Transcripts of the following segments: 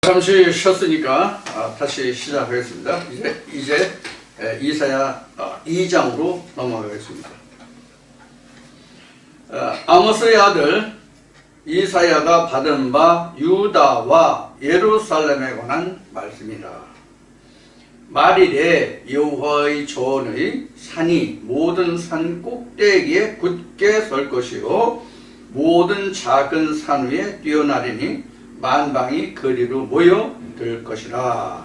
잠시 쉬었으니까 다시 시작하겠습니다. 이제 이사야 2장으로 넘어가겠습니다. 아모스의 아들 이사야가 받은 바 유다와 예루살렘에 관한 말씀이라. 말일에 여호와의 전의 산이 모든 산 꼭대기에 굳게 설 것이요 모든 작은 산 위에 뛰어나리니 만방이 그리로 모여들 것이라.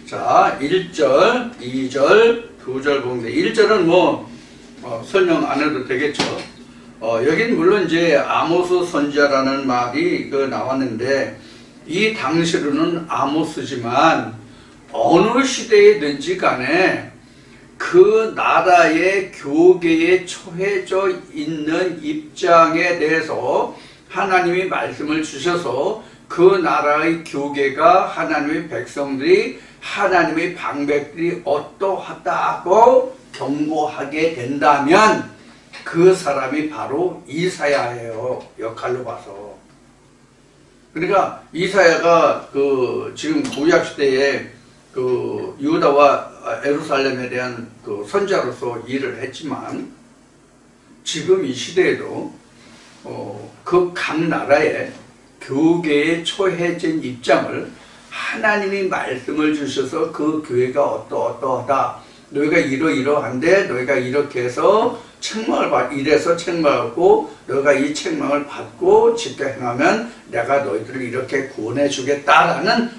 자, 1절, 2절, 2절 보는데 1절은 설명 안 해도 되겠죠. 여긴 물론 이제 아모스 선지자라는 말이 나왔는데 이 당시로는 아모스지만 어느 시대에든지 간에 그 나라의 교계에 처해져 있는 입장에 대해서 하나님이 말씀을 주셔서 그 나라의 교계가 하나님의 백성들이 하나님의 방백들이 어떠하다고 경고하게 된다면 그 사람이 바로 이사야예요. 역할로 봐서. 그러니까 이사야가 지금 구약 시대에 유다와 예루살렘에 대한 선지자로서 일을 했지만 지금 이 시대에도 그 각 나라의 교계에 처해진 입장을 하나님이 말씀을 주셔서 그 교회가 어떠하다. 너희가 이러한데 너희가 이렇게 해서 이래서 책망하고 너희가 이 책망을 받고 지켜 행하면 내가 너희들을 이렇게 구원해 주겠다라는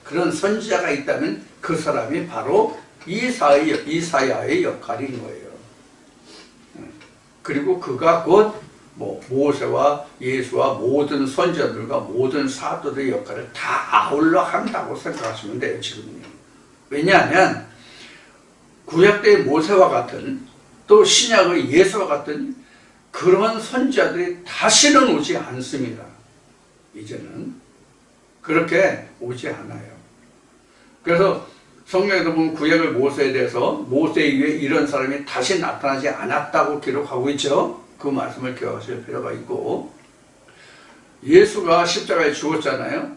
그런 선지자가 있다면 그 사람이 바로 이사야의 역할인 거예요. 그리고 그가 곧 모세와 예수와 모든 선지자들과 모든 사도들의 역할을 다 아울러 한다고 생각하시면 돼요. 지금은요. 왜냐하면 구약대의 모세와 같은 또 신약의 예수와 같은 그런 선지자들이 다시는 오지 않습니다. 이제는 그렇게 오지 않아요. 그래서 성경에도 보면 구약의 모세에 대해서 모세 이후에 이런 사람이 다시 나타나지 않았다고 기록하고 있죠. 그 말씀을 기억하실 필요가 있고, 예수가 십자가에 죽었잖아요.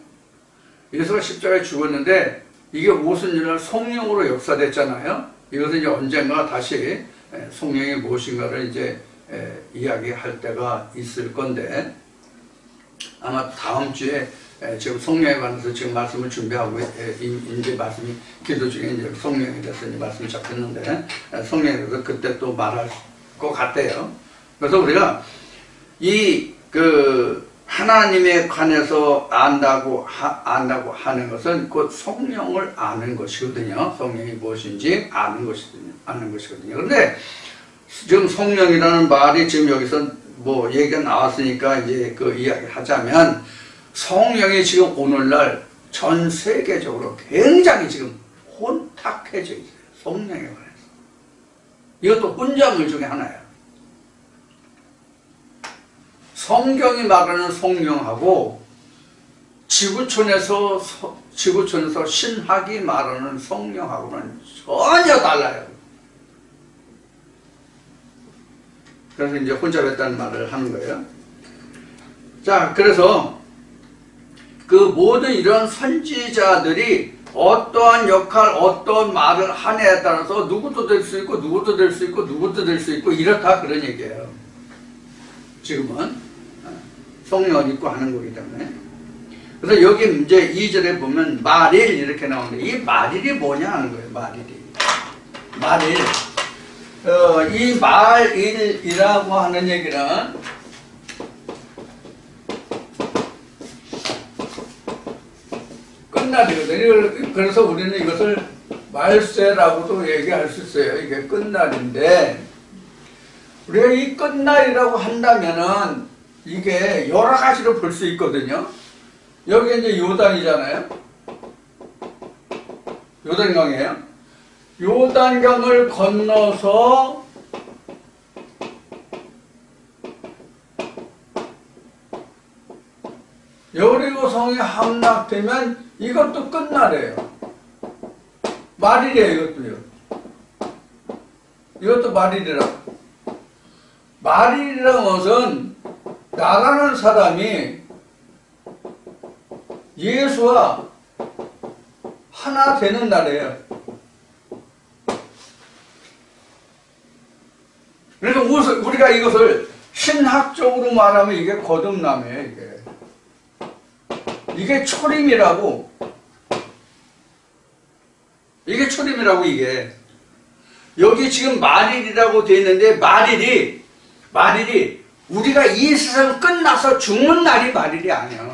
예수가 십자가에 죽었는데 이게 무슨 일을 성령으로 역사됐잖아요. 이것은 이제 언젠가 다시 성령이 무엇인가를 이제 이야기할 때가 있을 건데, 아마 다음 주에 지금 성령에 관해서 지금 말씀을 준비하고 이제 말씀이 기도 중에 이제 성령에 대해서 이제 말씀이 잡혔는데 성령에 대해서 그때 또 말할 것 같아요. 그래서 우리가 하나님에 관해서 안다고 하는 것은 곧 성령을 아는 것이거든요. 성령이 무엇인지 아는 것이거든요. 그런데 지금 성령이라는 말이 지금 여기서 얘기가 나왔으니까 이제 이야기 하자면, 성령이 지금 오늘날 전 세계적으로 굉장히 지금 혼탁해져 있어요. 성령에 관해서. 이것도 혼잡물 중에 하나예요. 성경이 말하는 성령하고 지구촌에서 신학이 말하는 성령하고는 전혀 달라요. 그래서 이제 혼잡했다는 말을 하는 거예요. 자, 그래서 그 모든 이런 선지자들이 어떠한 역할, 어떤 말을 하느냐에 따라서 누구도 될 수 있고 누구도 될 수 있고 누구도 될 수 있고 이렇다, 그런 얘기예요. 지금은 성령을 입고 하는 거기 때문에. 그래서 여기 이제 2절에 보면 말일 이렇게 나오는데, 이 말일이 뭐냐 하는 거예요. 말일. 이 말일이라고 하는 얘기는 끝날이거든요. 그래서 우리는 이것을 말세라고도 얘기할 수 있어요. 이게 끝날인데, 우리가 이 끝날이라고 한다면은 이게 여러 가지로 볼 수 있거든요. 여기 이제 요단이잖아요. 요단강이에요. 요단강을 건너서 여리고 성에 함락되면 이것도 끝날이에요. 말일이에요. 이것도 말일이라고. 말일이라는 것은 나가는 사람이 예수와 하나 되는 날이에요. 그래서 우리가 이것을 신학적으로 말하면 이게 거듭남이에요. 이게 초림이라고. 이게 초림이라고. 이게 여기 지금 말일이라고 되어 있는데 말일이 우리가 이 세상 끝나서 죽는 날이 말일이 아니야.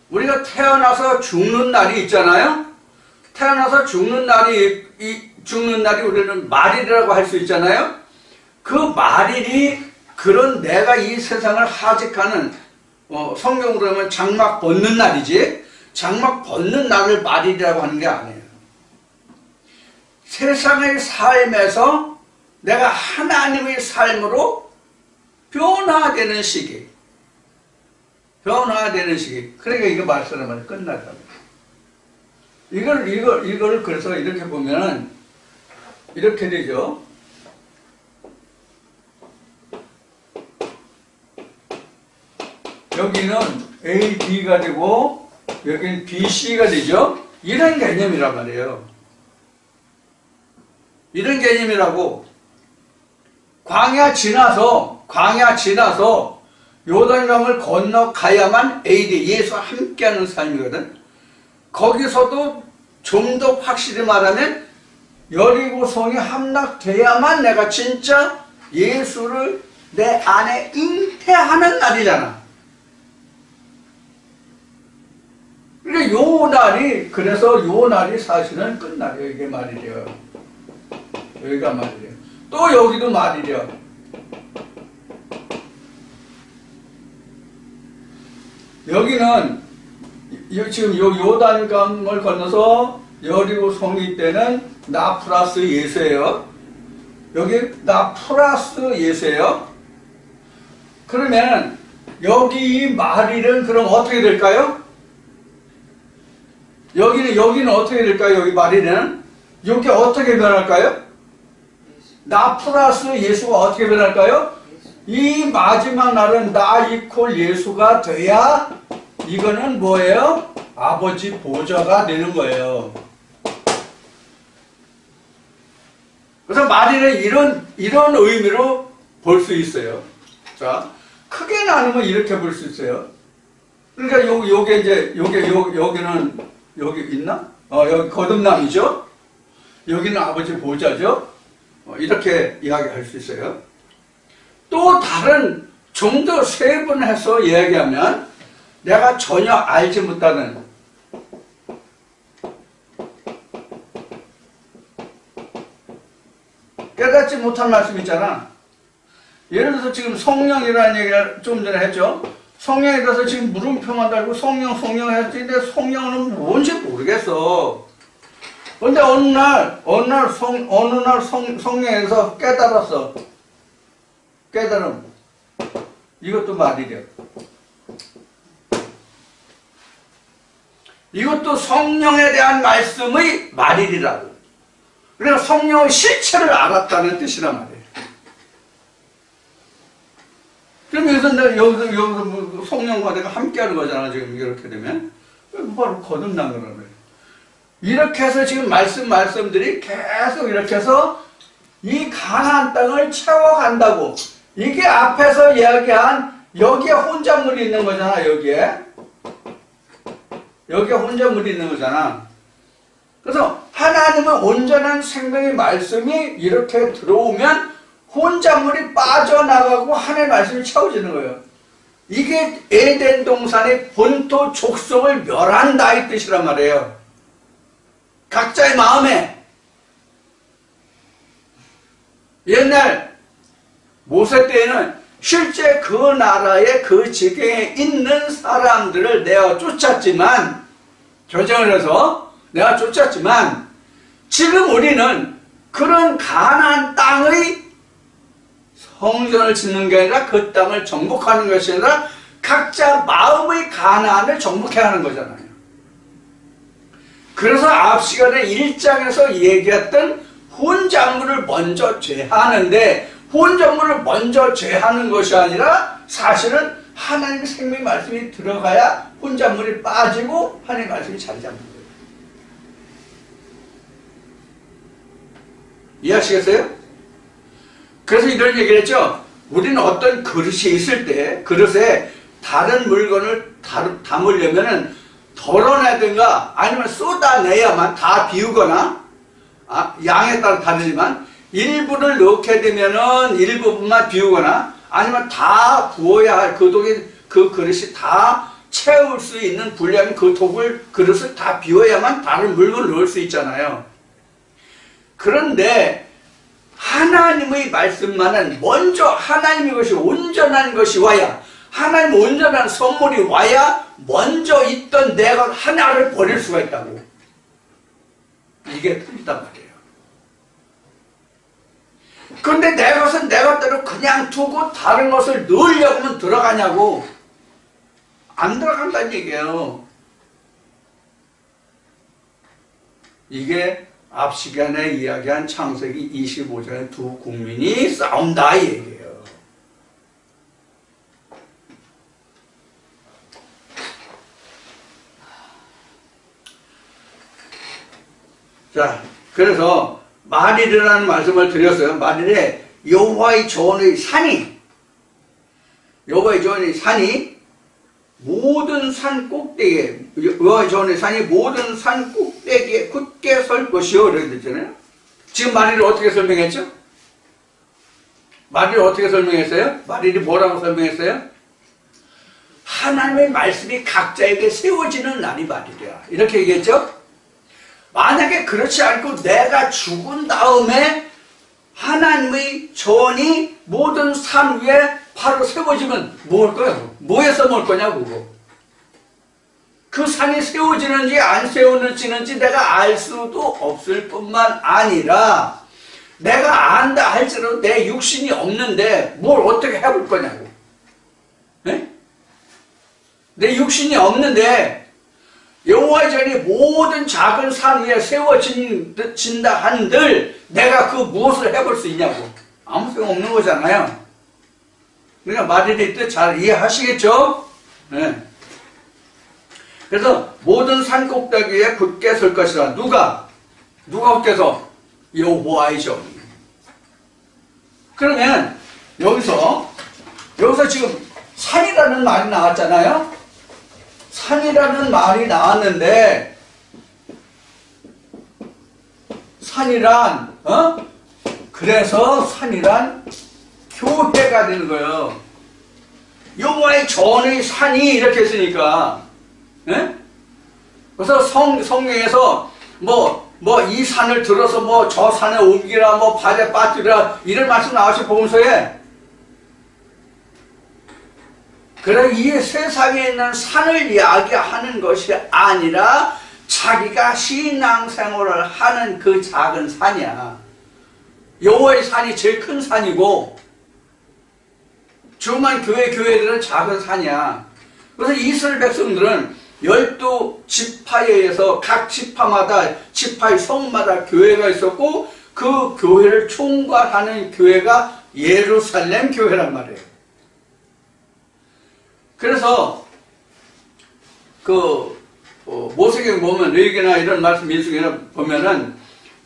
우리가 태어나서 죽는 날이 있잖아요. 태어나서 죽는 날이 우리는 말일이라고 할 수 있잖아요. 그 말일이 그런 내가 이 세상을 하직하는 성경으로 하면 장막 벗는 날이지, 장막 벗는 날을 말일이라고 하는 게 아니에요. 세상의 삶에서 내가 하나님의 삶으로 변화되는 시기. 그러니까 이거 말씀하면 끝나다. 이걸 그래서 이렇게 보면 이렇게 되죠. 여기는 A, B가 되고 여기는 B, C가 되죠. 이런 개념이란 말이에요. 이런 개념이라고. 광야 지나서 요단강을 건너가야만 AD, 예수와 함께하는 삶이거든. 거기서도 좀 더 확실히 말하면 여리고성이 함락돼야만 내가 진짜 예수를 내 안에 잉태하는 날이잖아. 그래서 요 날이 사실은 끝날이에요. 이게 말이래요. 여기가 말이래요. 또 여기도 말이래요. 여기는 지금 요단강을 건너서 여리고성이 때는 나 플러스 예수예요. 여기 나 플러스 예수예요. 그러면 여기 이 말일은 그럼 어떻게 될까요? 여기는 어떻게 될까요? 여기 말일은 이게 어떻게 변할까요? 나 플러스 예수가 어떻게 변할까요? 이 마지막 날은 나 이퀄 예수가 돼야 이거는 뭐예요? 아버지 보좌가 되는 거예요. 그래서 말일은 이런 의미로 볼 수 있어요. 자, 크게 나누면 이렇게 볼 수 있어요. 그러니까 요게 이제 여기는 여기 있나? 여기 거듭남이죠. 여기는 아버지 보좌죠. 이렇게 이야기할 수 있어요. 또 다른 좀 더 세분해서 이야기하면 내가 전혀 알지 못하는 깨닫지 못한 말씀 있잖아. 예를 들어서 지금 성령이라는 얘기를 좀 전에 했죠. 성령에 대해서 지금 물음표만 달고 성령 했는데 성령은 뭔지 모르겠어. 근데 어느 날 성령에서 깨달았어. 깨달음. 이것도 말이래요. 이것도 성령에 대한 말씀의 말이라고. 그래서 성령의 실체를 알았다는 뜻이란 말이에요. 그럼 여기서 성령과 내가 함께하는 거잖아. 지금 이렇게 되면 바로 거듭난 거라고요. 이렇게 해서 지금 말씀들이 계속 이렇게 해서 이 가나안 땅을 채워간다고. 이게 앞에서 이야기한 여기에 혼잣물이 있는 거잖아. 여기에 혼잣물이 있는 거잖아. 그래서 하나님의 온전한 생명의 말씀이 이렇게 들어오면 혼잣물이 빠져나가고 하나님의 말씀이 채워지는 거예요. 이게 에덴 동산의 본토 족속을 멸한다 이 뜻이란 말이에요. 각자의 마음에. 옛날 모세 때에는 실제 그 나라의 그 지경에 있는 사람들을 내가 쫓았지만, 교정을 해서 내가 쫓았지만, 지금 우리는 그런 가나안 땅의 성전을 짓는 게 아니라 그 땅을 정복하는 것이 아니라 각자 마음의 가나안을 정복해야 하는 거잖아요. 그래서 앞 시간에 1장에서 얘기했던 혼잣물을 먼저 제하는데, 혼잣물을 먼저 제하는 것이 아니라 사실은 하나님의 생명 말씀이 들어가야 혼잣물이 빠지고 하나님의 말씀이 자리 잡는 거예요. 이해하시겠어요? 그래서 이런 얘기를 했죠. 우리는 어떤 그릇이 있을 때 그릇에 다른 물건을 담으려면은 덜어내든가 아니면 쏟아내야만, 다 비우거나, 양에 따라 다르지만 일부를 넣게 되면은 일부분만 비우거나 아니면 다 부어야 할 그 독에 그 그릇이 다 채울 수 있는 분량, 그 독을 그릇을 다 비워야만 다른 물건을 넣을 수 있잖아요. 그런데 하나님의 말씀만은 먼저 하나님의 것이 온전한 것이 와야, 하나님 온전한 선물이 와야 먼저 있던 내가 하나를 버릴 수가 있다고. 이게 틀리단 말이에요. 그런데 내 것은 내 것대로 그냥 두고 다른 것을 넣으려고 하면 들어가냐고. 안 들어간다는 얘기예요. 이게 앞 시간에 이야기한 창세기 25장의 두 국민이 싸운다 이 얘기예요. 자, 그래서 마릴이라는 말씀을 드렸어요. 마릴에 여호와의 전의 산이, 여호와의 전의 산이 모든 산 꼭대기에, 여호와의 전의 산이 모든 산 꼭대기에 굳게 설 것이요 이렇게 됐잖아요. 지금 마릴을 어떻게 설명했죠? 마릴을 어떻게 설명했어요? 마릴이 뭐라고 설명했어요? 하나님의 말씀이 각자에게 세워지는 날이 마릴이야 이렇게 얘기했죠? 만약에 그렇지 않고 내가 죽은 다음에 하나님의 전이 모든 산 위에 바로 세워지면 뭐 할 거예요? 뭐에 써먹을 거냐고. 그거. 그 산이 세워지는지 안 세워지는지 내가 알 수도 없을 뿐만 아니라 내가 안다 할지라도 내 육신이 없는데 뭘 어떻게 해볼 거냐고. 네? 내 육신이 없는데 여호와의 전이 모든 작은 산 위에 세워진다 한들 내가 그 무엇을 해볼 수 있냐고. 아무 소용 없는 거잖아요. 그러니까 마릴의 뜻 잘 이해하시겠죠? 네. 그래서 모든 산 꼭대기에 굳게 설 것이라. 누가 굳게 서? 여호와의 전. 그러면 여기서 지금 산이라는 말이 나왔잖아요. 산이라는 말이 나왔는데 산이란 그래서 산이란 교회가 되는 거예요. 여호와의 전의 산이 이렇게 했으니까. 예? 그래서 성경에서 뭐 이 산을 들어서 뭐 저 산에 옮기라, 뭐 바다에 빠뜨리라 이런 말씀 나오시 보면서에 그래 이 세상에 있는 산을 이야기하는 것이 아니라 자기가 신앙생활을 하는 그 작은 산이야. 여호와의 산이 제일 큰 산이고 주만 교회들은 작은 산이야. 그래서 이스라엘 백성들은 12지파에 의해서 각 지파마다 지파의 성마다 교회가 있었고 그 교회를 총괄하는 교회가 예루살렘 교회란 말이에요. 그래서 모세경 보면 레위기나 이런 말씀 민수기나 보면은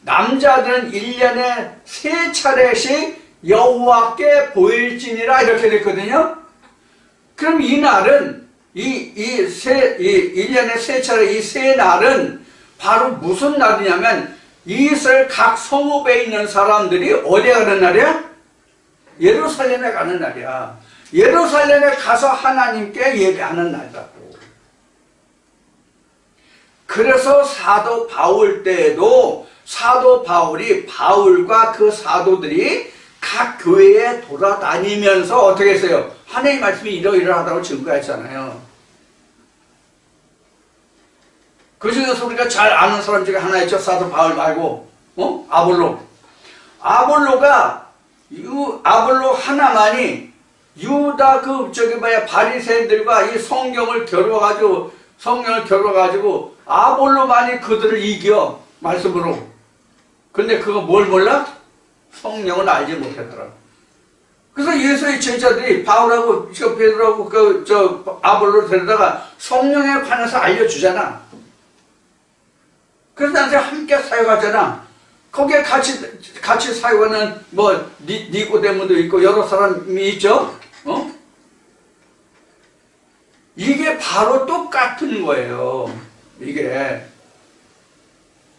남자들은 1년에 3차례씩 여호와께 보일지니라 이렇게 됐거든요. 그럼 이 날은 1년에 3차례 이 세 날은 바로 무슨 날이냐면 이스라엘 각 성읍에 있는 사람들이 어디에 가는 날이야? 예루살렘에 가는 날이야. 예루살렘에 가서 하나님께 예배하는 날이라고. 그래서 사도 바울 때에도 사도 바울이 바울과 그 사도들이 각 교회에 돌아다니면서 어떻게 했어요? 하나님의 말씀이 이러이러하다고 증거했잖아요. 그 중에서 우리가 잘 아는 사람 중에 하나 있죠. 사도 바울 말고 아볼로. 아볼로 하나만이 유다 바리새인들과 이 성경을 겨뤄가지고 아볼로만이 그들을 이겨 말씀으로. 근데 그거 뭘 몰라? 성령을 알지 못하더라. 그래서 예수의 제자들이 바울하고 저 베드로하고 아볼로를 데려다가 성령에 관해서 알려주잖아. 그래서 나한테 함께 사역하잖아. 거기에 같이 사역하는 니고데모도 있고 여러 사람이 있죠. 이게 바로 똑같은 거예요. 이게.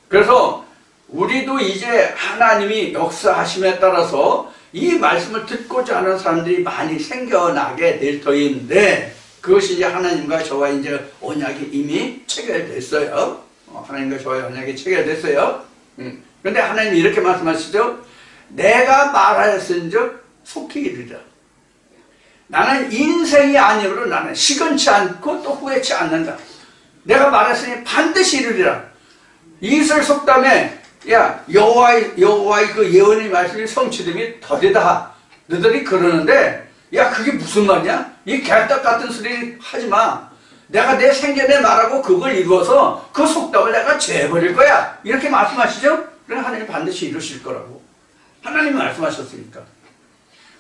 그래서 우리도 이제 하나님이 역사하심에 따라서 이 말씀을 듣고자 하는 사람들이 많이 생겨나게 될 터인데, 그것이 이제 하나님과 저와 이제 언약이 이미 체결됐어요. 하나님과 저와의 언약이 체결됐어요. 그런데 하나님이 이렇게 말씀하시죠. 내가 말하였은즉 속히 이르리라. 나는 인생이 아니므로 나는 시건치 않고 또 후회치 않는다. 내가 말했으니 반드시 이루리라. 이슬 속담에 여호와의 그 예언의 말씀이 성취됨이 더디다. 너희들이 그러는데 그게 무슨 말이야? 이 개떡 같은 소리 하지 마. 내가 내 생전에 말하고 그걸 이루어서 그 속담을 내가 재버릴 거야. 이렇게 말씀하시죠? 그러니까 하나님이 반드시 이루실 거라고. 하나님이 말씀하셨으니까.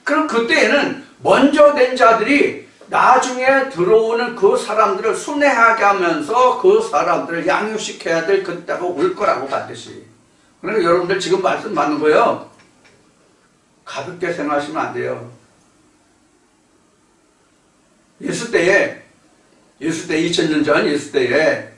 그럼 그때에는 먼저 된 자들이 나중에 들어오는 그 사람들을 순회하게 하면서 그 사람들을 양육시켜야 될 그때가 올 거라고 반드시. 그러니까 여러분들 지금 말씀 맞는 거예요. 가볍게 생각하시면 안 돼요. 예수 때에 2000년 전 예수 때에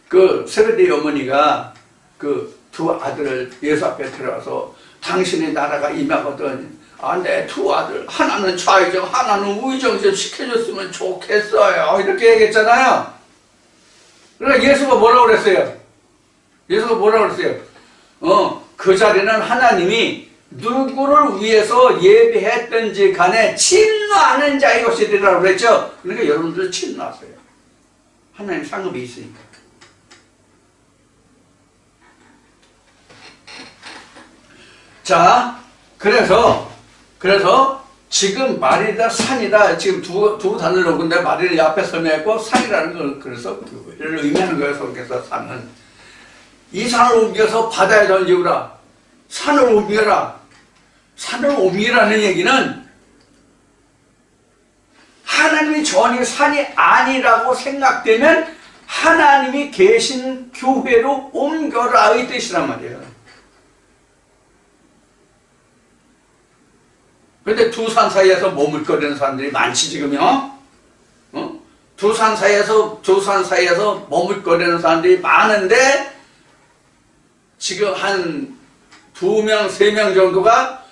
그 세베대의 어머니가 그 두 아들을 예수 앞에 들어와서 당신의 나라가 임하거든. 내 두 아들 하나는 좌의정 하나는 우의정 시켜줬으면 좋겠어요. 이렇게 얘기했잖아요. 그러니까 예수가 뭐라고 그랬어요? 그 자리는 하나님이 누구를 위해서 예비했든지 간에 친노하는 자의 것이라고 그랬죠. 그러니까 여러분들 친노하세요. 하나님 상급이 있으니까. 자, 그래서 지금 말이다 산이다 지금 두 단어를 놓은데 말이를 앞에 설명했고 산이라는 걸 그래서 그를 의미하는 거예요. 성경에서 산은 이 산을 옮겨서 바다에 던지우라. 산을 옮겨라. 산을 옮기라는 얘기는 하나님이 전이 산이 아니라고 생각되면 하나님이 계신 교회로 옮겨라의 뜻이란 말이에요. 그런데 두 산 사이에서 머물거리는 사람들이 많지 지금요. 두 산 사이에서 머물거리는 사람들이 많은데 지금 한 2명, 3명 정도가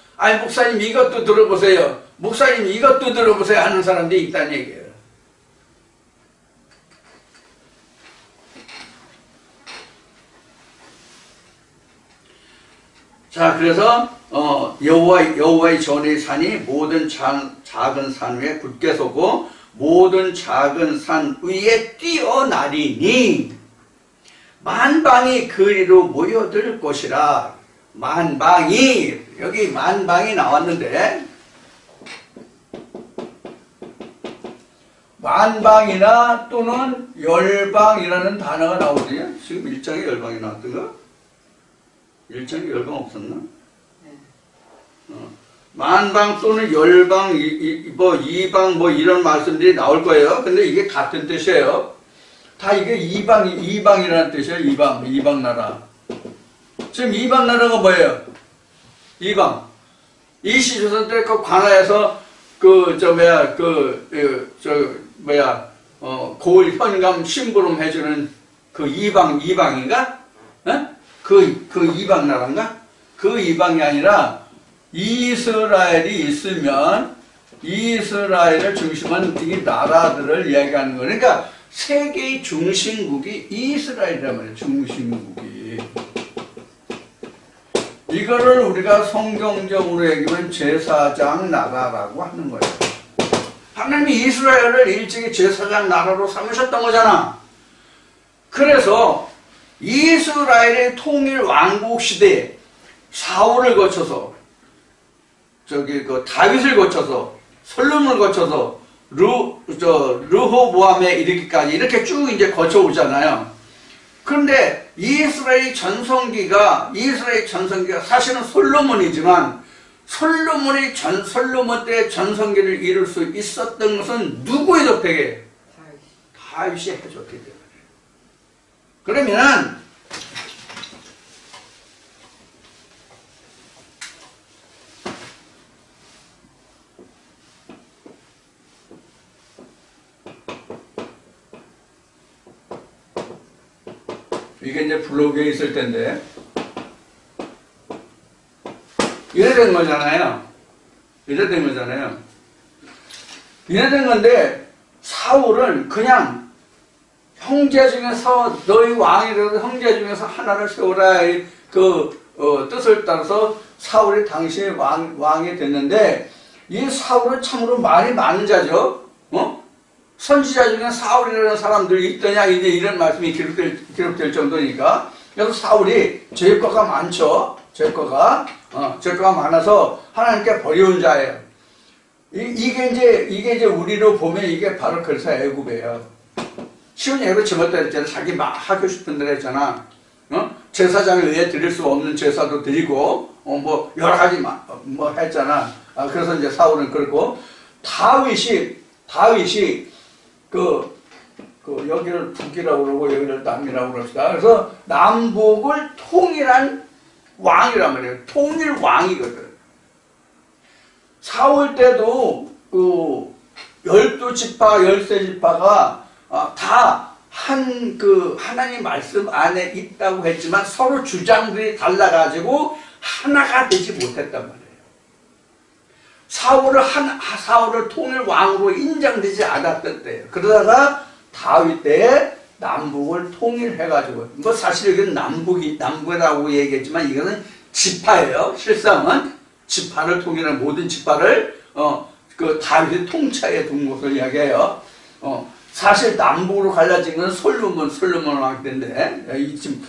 목사님 이것도 들어보세요. 목사님 이것도 들어보세요 하는 사람들이 있다는 얘기예요. 자, 그래서 여호와의 전의 산이 모든 작은 산 위에 굳게 서고 모든 작은 산 위에 뛰어나리니 만방이 그리로 모여들 것이라. 만방이, 여기 만방이 나왔는데 만방이나 또는 열방이라는 단어가 나오거든요. 지금 1장에 열방이 나왔던가? 1장에 열방 없었나? 만방 또는 열방, 이방 이런 말씀들이 나올 거예요. 근데 이게 같은 뜻이에요. 다 이게 이방이라는 뜻이에요. 이방 나라. 지금 이방 나라가 뭐예요? 이방. 이시조선 때 그 관아에서 고을 현감 심부름 해주는 그 이방인가? 그 이방 나라인가? 그 이방이 아니라 이스라엘이 있으면 이스라엘을 중심한 이 나라들을 얘기하는 거예요. 그러니까 세계의 중심국이 이스라엘이란 말이에요. 중심국이. 이거를 우리가 성경적으로 얘기하면 제사장 나라라고 하는 거예요. 하나님이 이스라엘을 일찍이 제사장 나라로 삼으셨던 거잖아. 그래서 이스라엘의 통일 왕국 시대에 사울을 거쳐서 다윗을 거쳐서 솔로몬을 거쳐서 르호보암에 이르기까지 이렇게 쭉 이제 거쳐오잖아요. 그런데 이스라엘 전성기가 사실은 솔로몬이지만 솔로몬 때 전성기를 이룰 수 있었던 것은 누구의 덕택이에요? 다윗이 해줬기 때문에. 그러면 이게 이제 블로그에 있을 텐데 이래 된 거잖아요. 이래 된 거잖아요. 이래 된 건데 사울은 그냥 형제 중에서 너희 왕이라도 형제 중에서 하나를 세우라 뜻을 따라서 사울이 당시의 왕이 됐는데 이 사울은 참으로 말이 많은 자죠. 선지자 중에 사울이라는 사람들이 있더냐 이제 이런 말씀이 기록될 정도니까. 그래서 사울이 죄과가 많죠. 죄과가 많아서 하나님께 버려온 자예요. 이게 이제 우리로 보면 이게 바로 그래서 애굽이에요. 쉬운 예로 집어들었잖아. 자기 막 하고 싶은 대로 했잖아. 제사장에 의해 드릴 수 없는 제사도 드리고 뭐 여러 가지 뭐 했잖아. 그래서 이제 사울은 그렇고 다윗이 여기를 북이라고 그러고 여기를 남이라고 그럽시다. 그래서 남북을 통일한 왕이란 말이에요. 통일 왕이거든. 사울 때도 12지파, 13지파가 다 하나님 말씀 안에 있다고 했지만 서로 주장들이 달라가지고 하나가 되지 못했단 말이에요. 사울을 통일 왕으로 인정되지 않았던 때예요. 그러다가 다윗 때에 남북을 통일해가지고, 뭐 사실 여기는 남부라고 얘기했지만 이거는 지파예요. 실상은 지파를 통일한 모든 지파를 다윗의 통치하에 둔 것을 이야기해요. 사실 남북으로 갈라진 건 솔로몬 왕 때인데 이 지금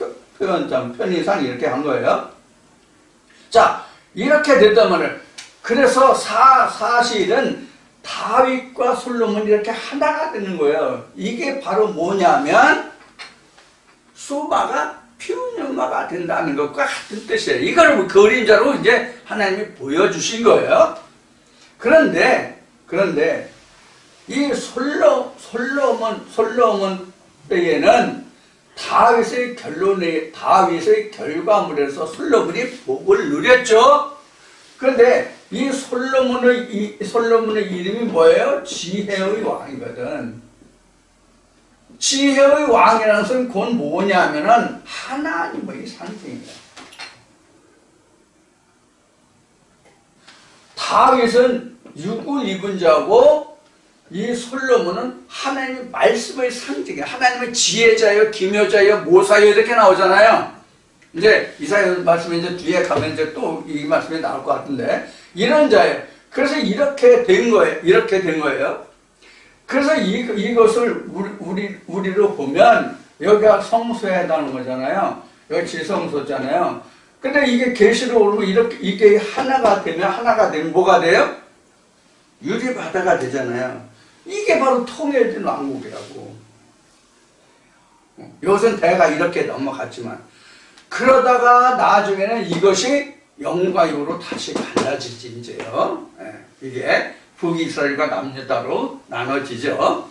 편의상 이렇게 한 거예요. 자, 이렇게 됐단 말이에요. 그래서 사실은 다윗과 솔로몬이 이렇게 하나가 되는 거예요. 이게 바로 뭐냐면 수바가 피운 연마가 된다는 것과 같은 뜻이에요. 이걸 그림자로 이제 하나님이 보여주신 거예요. 그런데 이 솔로몬 때에는 다윗의 결과물에서 솔로몬이 복을 누렸죠. 그런데 이 솔로몬의 이름이 뭐예요? 지혜의 왕이거든. 지혜의 왕이라는 것은 곧 뭐냐면은 하나님의 상징이에요. 다윗은 육을 입은 자고 이 솔로몬은 하나님의 말씀의 상징이에요. 하나님의 지혜자여, 기묘자여, 모사여 이렇게 나오잖아요. 이제 이사야 말씀이 이제 뒤에 가면 이제 또 이 말씀이 나올 것 같은데 이런 자예요. 그래서 이렇게 된 거예요. 그래서 이것을 우리로 보면 여기가 성소에 해당하는 거잖아요. 여기 지성소잖아요. 근데 이게 계시록으로 이게 하나가 되면 뭐가 돼요? 유리바다가 되잖아요. 이게 바로 통일된 왕국이라고. 이것은 대가 이렇게 넘어갔지만 그러다가 나중에는 이것이 영광으로 다시 갈라지지 이제요. 이게 북이스라엘과 남유다로 나눠지죠.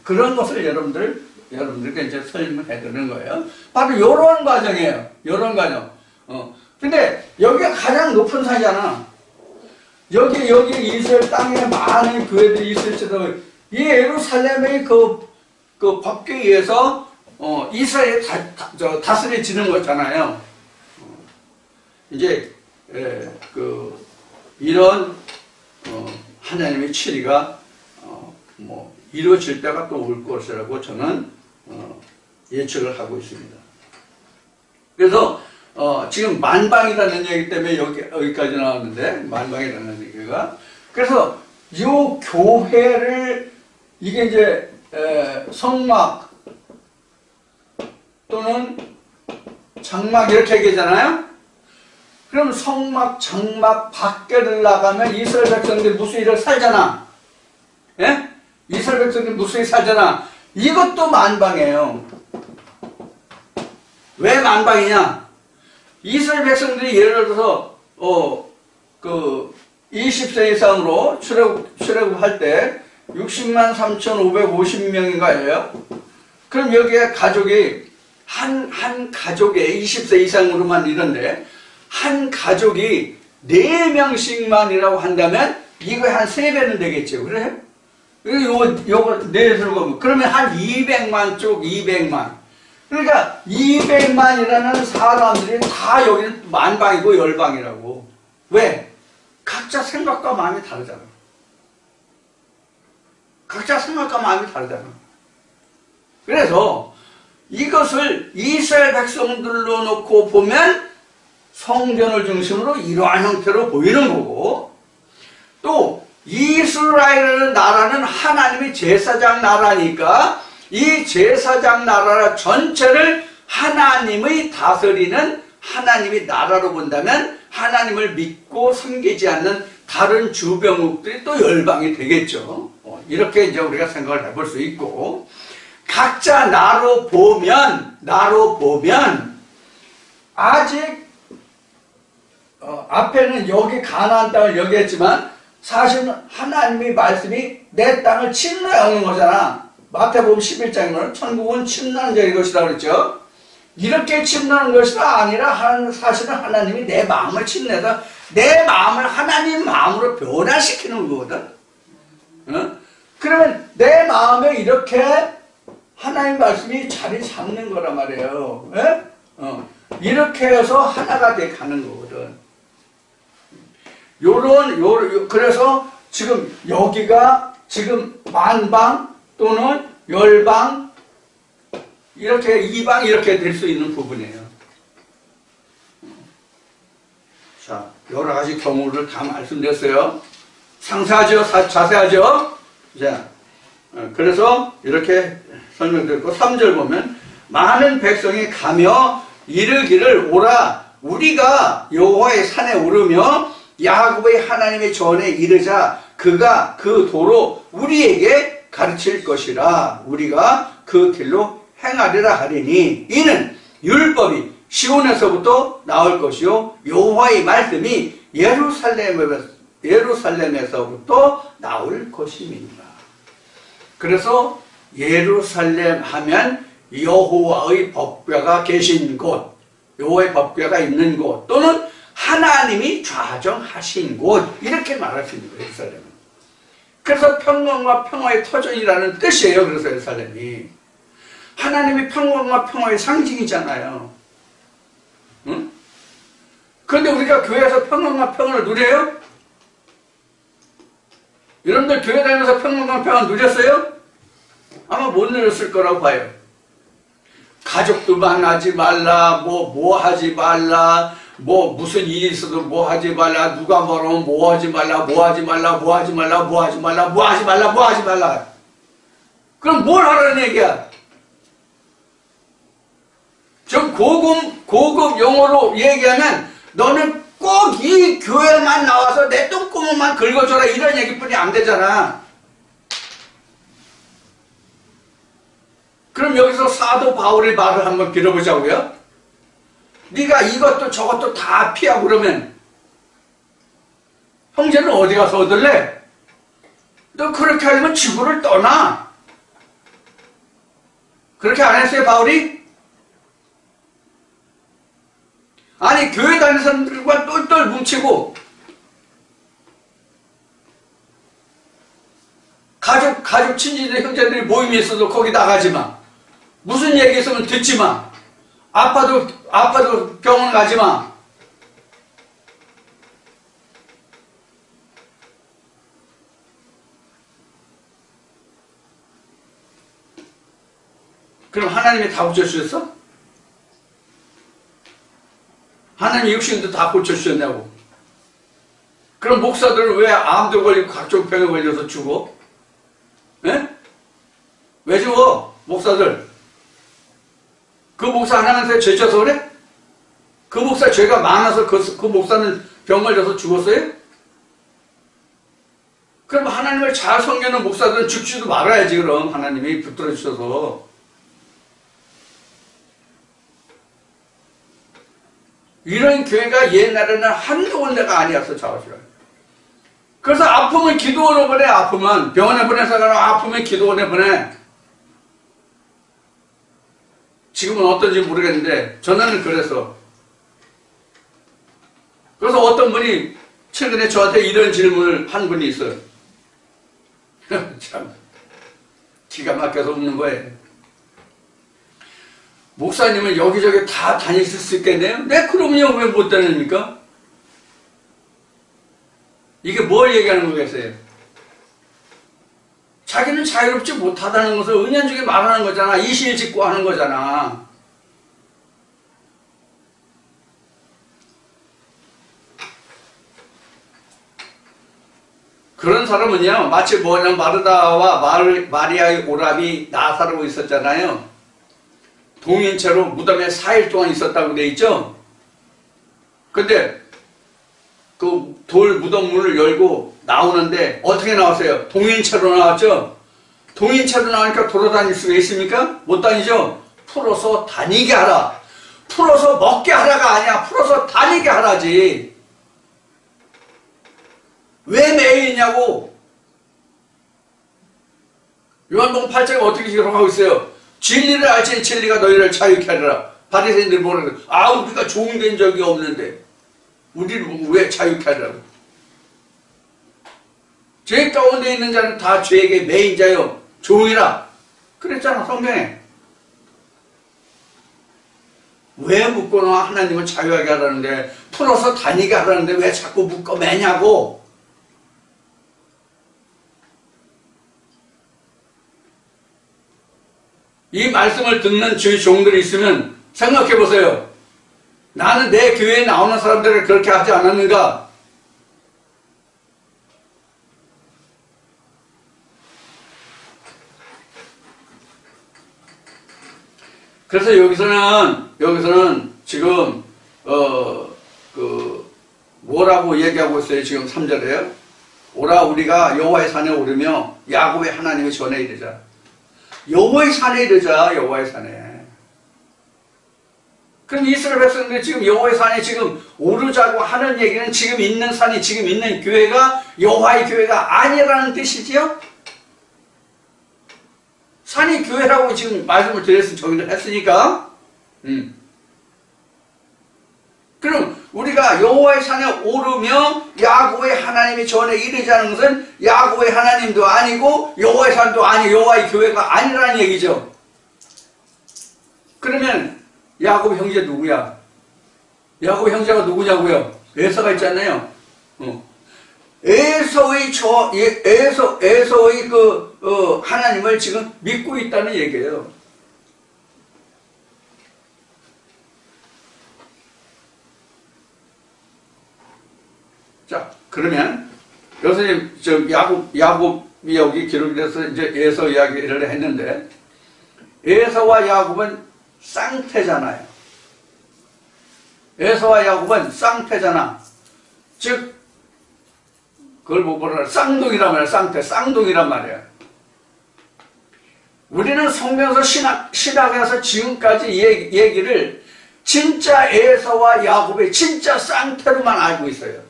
그런 것을 여러분들께 이제 설명해 드리는 거예요. 바로 이런 과정이에요. 이런 과정. 근데 여기가 가장 높은 산이잖아. 여기 이스라엘 땅에 많은 교회들이 있을지도 이 예루살렘의 그 법궤에 의해서 이스라엘이 다스려지는 거잖아요. 이제 이런 하나님의 치리가 이루어질 때가 또 올 것이라고 저는 예측을 하고 있습니다. 그래서 지금 만방이라는 얘기 때문에 여기까지 나왔는데 만방이라는 얘기가 그래서 이 교회를 이게 이제 성막 또는 장막 이렇게 얘기하잖아요. 그럼 성막, 장막 밖에를 나가면 이스라엘 백성들이 무수히를 살잖아. 예? 이스라엘 백성들이 무수히 살잖아. 이것도 만방이에요. 왜 만방이냐? 이스라엘 백성들이 예를 들어서 그 20세 이상으로 출애굽할 때 60만 3,550명인가요? 그럼 여기에 가족이 한 가족에 20세 이상으로만 이런데 한 가족이 4명씩만이라고 한다면 이거 한 3배는 되겠죠. 그래? 요거 넷을 보면 그러면 한 200만 쪽 200만. 그러니까 200만이라는 사람들이 다 여기는 만방이고 열방이라고. 왜? 각자 생각과 마음이 다르잖아. 각자 생각과 마음이 다르잖아. 그래서 이것을 이스라엘 백성들로 놓고 보면 성전을 중심으로 이러한 형태로 보이는 거고, 또 이스라엘 나라는 하나님의 제사장 나라니까 이 제사장 나라 전체를 하나님의 다스리는 하나님의 나라로 본다면 하나님을 믿고 섬기지 않는 다른 주병국들이 또 열방이 되겠죠. 이렇게 이제 우리가 생각을 해볼 수 있고, 각자 나로 보면 아직 앞에는 여기 가나안 땅을 얘기했지만 사실은 하나님의 말씀이 내 땅을 침노하는 거잖아. 마태복음 11장에는 천국은 침노하는 자의 것이다 그랬죠. 이렇게 침노하는 것이라 아니라 사실은 하나님이 내 마음을 침내서 내 마음을 하나님 마음으로 변화시키는 거거든. 그러면 내 마음에 이렇게 하나님 말씀이 자리 잡는 거란 말이에요. 이렇게 해서 하나가 돼 가는 거거든. 그래서 지금 여기가 지금 만방 또는 열방 이렇게 이방 이렇게 될 수 있는 부분이에요. 자, 여러 가지 경우를 다 말씀드렸어요. 상세하죠? 자세하죠? 자, 그래서 이렇게 설명드렸고 3절 보면 많은 백성이 가며 이르기를 오라 우리가 여호와의 산에 오르며 야곱의 하나님의 전에 이르자 그가 그 도로 우리에게 가르칠 것이라 우리가 그 길로 행하리라 하리니 이는 율법이 시온에서부터 나올 것이요 여호와의 말씀이 예루살렘에서부터 나올 것임이니라. 그래서 예루살렘 하면 여호와의 법궤가 계신 곳, 여호와의 법궤가 있는 곳 또는 하나님이 좌정하신 곳 이렇게 말할 수 있는 거예요. 예루살렘은. 그래서 평강과 평화의 터전이라는 뜻이에요. 그래서 예루살렘이 하나님이 평강과 평화의 상징이잖아요. 응? 그런데 우리가 교회에서 평강과 평화를 누려요? 여러분들 교회 다니면서 평강과 평화 누렸어요? 아마 못 누렸을 거라고 봐요. 가족도 만나지 말라, 뭐 하지 말라, 무슨 일이 있어도 뭐 하지 말라, 누가 뭐라면 뭐 하지 말라, 뭐 하지 말라, 뭐 하지 말라, 뭐 하지 말라, 뭐 하지 말라, 뭐 하지 말라. 그럼 뭘 하라는 얘기야? 좀 고급 용어로 얘기하면 너는 꼭 이 교회만 나와서 내 똥구멍만 긁어줘라 이런 얘기뿐이 안 되잖아. 그럼 여기서 사도 바울의 말을 한번 빌어보자고요. 네가 이것도 저것도 다 피하고 그러면 형제는 어디 가서 얻을래? 너 그렇게 하려면 지구를 떠나. 그렇게 안 했어요 바울이? 아니 교회 다니는 사람들과 똘똘 뭉치고 가족 친지들 형제들이 모임이 있어도 거기 나가지 마. 무슨 얘기 있으면 듣지 마. 아파도 병원 가지 마. 그럼 하나님이 다 고쳐주셨어? 하나님 육신도 다 고쳐주셨냐고. 그럼 목사들은 왜 암도 걸리고 각종 병에 걸려서 죽어? 예? 왜 죽어? 목사들. 그 목사 하나님한테 죄 져서 그래? 그 목사 죄가 많아서 그 목사는 병 걸려서 죽었어요? 그럼 하나님을 잘 섬기는 목사들은 죽지도 말아야지. 그럼 하나님이 붙들어 주셔서. 이런 교회가 옛날에는 한두 군데가 아니었어, 자우지간. 그래서 아프면 기도원에 보내, 아프면. 병원에 보내서 가라, 아프면 기도원에 보내. 지금은 어떤지 모르겠는데, 전에는 그래서. 그래서 어떤 분이 최근에 저한테 이런 질문을 한 분이 있어요. 참, 기가 막혀서 웃는 거예요. 목사님은 여기저기 다 다니실 수 있겠네요? 네, 그럼요. 왜 못 다닙니까? 이게 뭘 얘기하는 거겠어요? 자기는 자유롭지 못하다는 것을 은연중에 말하는 거잖아. 이실 짓고 하는 거잖아. 그런 사람은요, 마치 뭐냐, 마르다와 마리아의 오랍이 나사로 있었잖아요. 동인체로 무덤에 4일 동안 있었다고 돼 있죠? 근데 그 돌 무덤 문을 열고 나오는데 어떻게 나왔어요? 동인체로 나왔죠? 동인체로 나오니까 돌아다닐 수가 있습니까? 못 다니죠? 풀어서 다니게 하라. 풀어서 먹게 하라가 아니야. 풀어서 다니게 하라지. 왜 매여 있냐고. 요한복음 8장에 어떻게 기록하고 있어요? 진리를 알지 진리가 너희를 자유케 하리라. 바리새인들이 뭐라 그래요? 아, 우리가 종된 적이 없는데 우리를 왜 자유케 하리라고. 죄 가운데 있는 자는 다 죄에게 매인 자요 종이라 그랬잖아, 성경에. 왜 묶어놔? 하나님은 자유하게 하라는데, 풀어서 다니게 하라는데 왜 자꾸 묶어 매냐고. 이 말씀을 듣는 주의 종들이 있으면 생각해 보세요. 나는 내 교회에 나오는 사람들을 그렇게 하지 않았는가? 그래서 여기서는 지금 뭐라고 얘기하고 있어요? 지금 3절에요. 오라 우리가 여호와의 산에 오르며 야곱의 하나님의 전에 이르자. 여호와의 산에 이르자. 여호와의 산에. 그럼 이스라엘 백성들이 지금 여호와의 산에 지금 오르자고 하는 얘기는 지금 있는 산이, 지금 있는 교회가 여호와의 교회가 아니라는 뜻이지요? 산이 교회라고 지금 말씀을 정의를 했으니까. 그럼 우리가 여호와의 산에 오르며 야곱의 하나님이 전에 이르자는 것은 야곱의 하나님도 아니고 여호와의 산도 아니고 여호와의 교회가 아니라는 얘기죠. 그러면 야곱 형제 누구야? 야곱 형제가 누구냐고요? 에서가 있잖아요. 에서의 하나님을 지금 믿고 있다는 얘기예요. 자, 그러면 여기서 야곱이 여기 기록이 돼서 이제 에서 이야기를 했는데, 에서와 야곱은 쌍태잖아요. 에서와 야곱은 쌍태잖아. 즉, 그걸 뭐라 쌍둥이란 말이야. 쌍둥이란 말이야. 우리는 성경에서 신학에서 지금까지 얘기를 진짜 에서와 야곱의 진짜 쌍태로만 알고 있어요.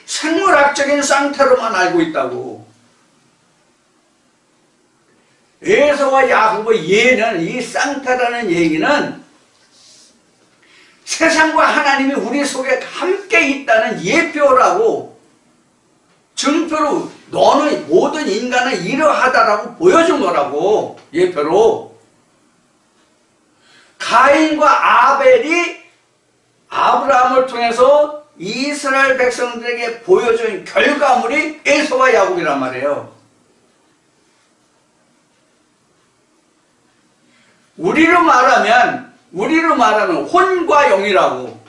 생물학적인 쌍태로만 알고 있다고. 에서와 야곱의 예는, 이 쌍태라는 얘기는 세상과 하나님이 우리 속에 함께 있다는 예표라고, 증표로 너는 모든 인간은 이러하다라고 보여준 거라고. 예표로 가인과 아벨이 아브라함을 통해서 이스라엘 백성들에게 보여준 결과물이 에서와 야곱이란 말이에요. 우리로 말하면 혼과 영이라고.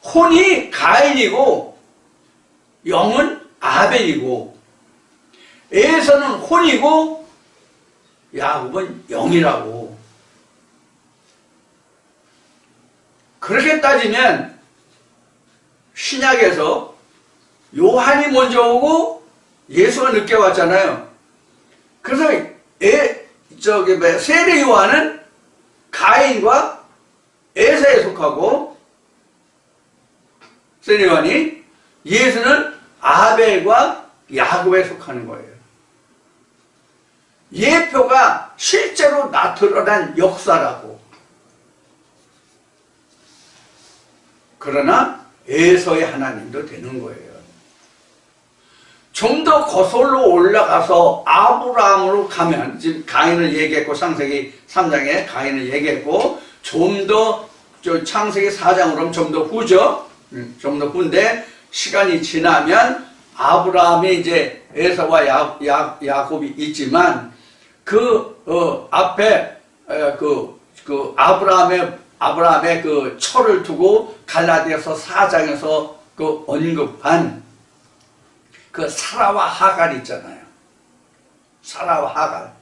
혼이 가인이고 영은 아벨이고, 에서는 혼이고 야곱은 영이라고. 그렇게 따지면 신약에서 요한이 먼저 오고 예수가 늦게 왔잖아요. 그래서 세례 요한은 가인과 에서에 속하고 세례요한이 예수는 아벨과 야곱에 속하는 거예요. 예표가 실제로 나타난 역사라고. 그러나 에서의 하나님도 되는 거예요. 좀 더 거슬러 올라가서 아브라함으로 가면, 지금 가인을 얘기했고, 창세기 3장에 가인을 얘기했고, 좀 더 창세기 4장으로 좀 더 후죠. 좀 더 후인데 시간이 지나면 아브라함이 이제 에서와 야곱이 있지만 앞에 아브라함의 그 철을 두고 갈라디아서 4장에서 그 언급한 그 사라와 하갈 있잖아요. 사라와 하갈.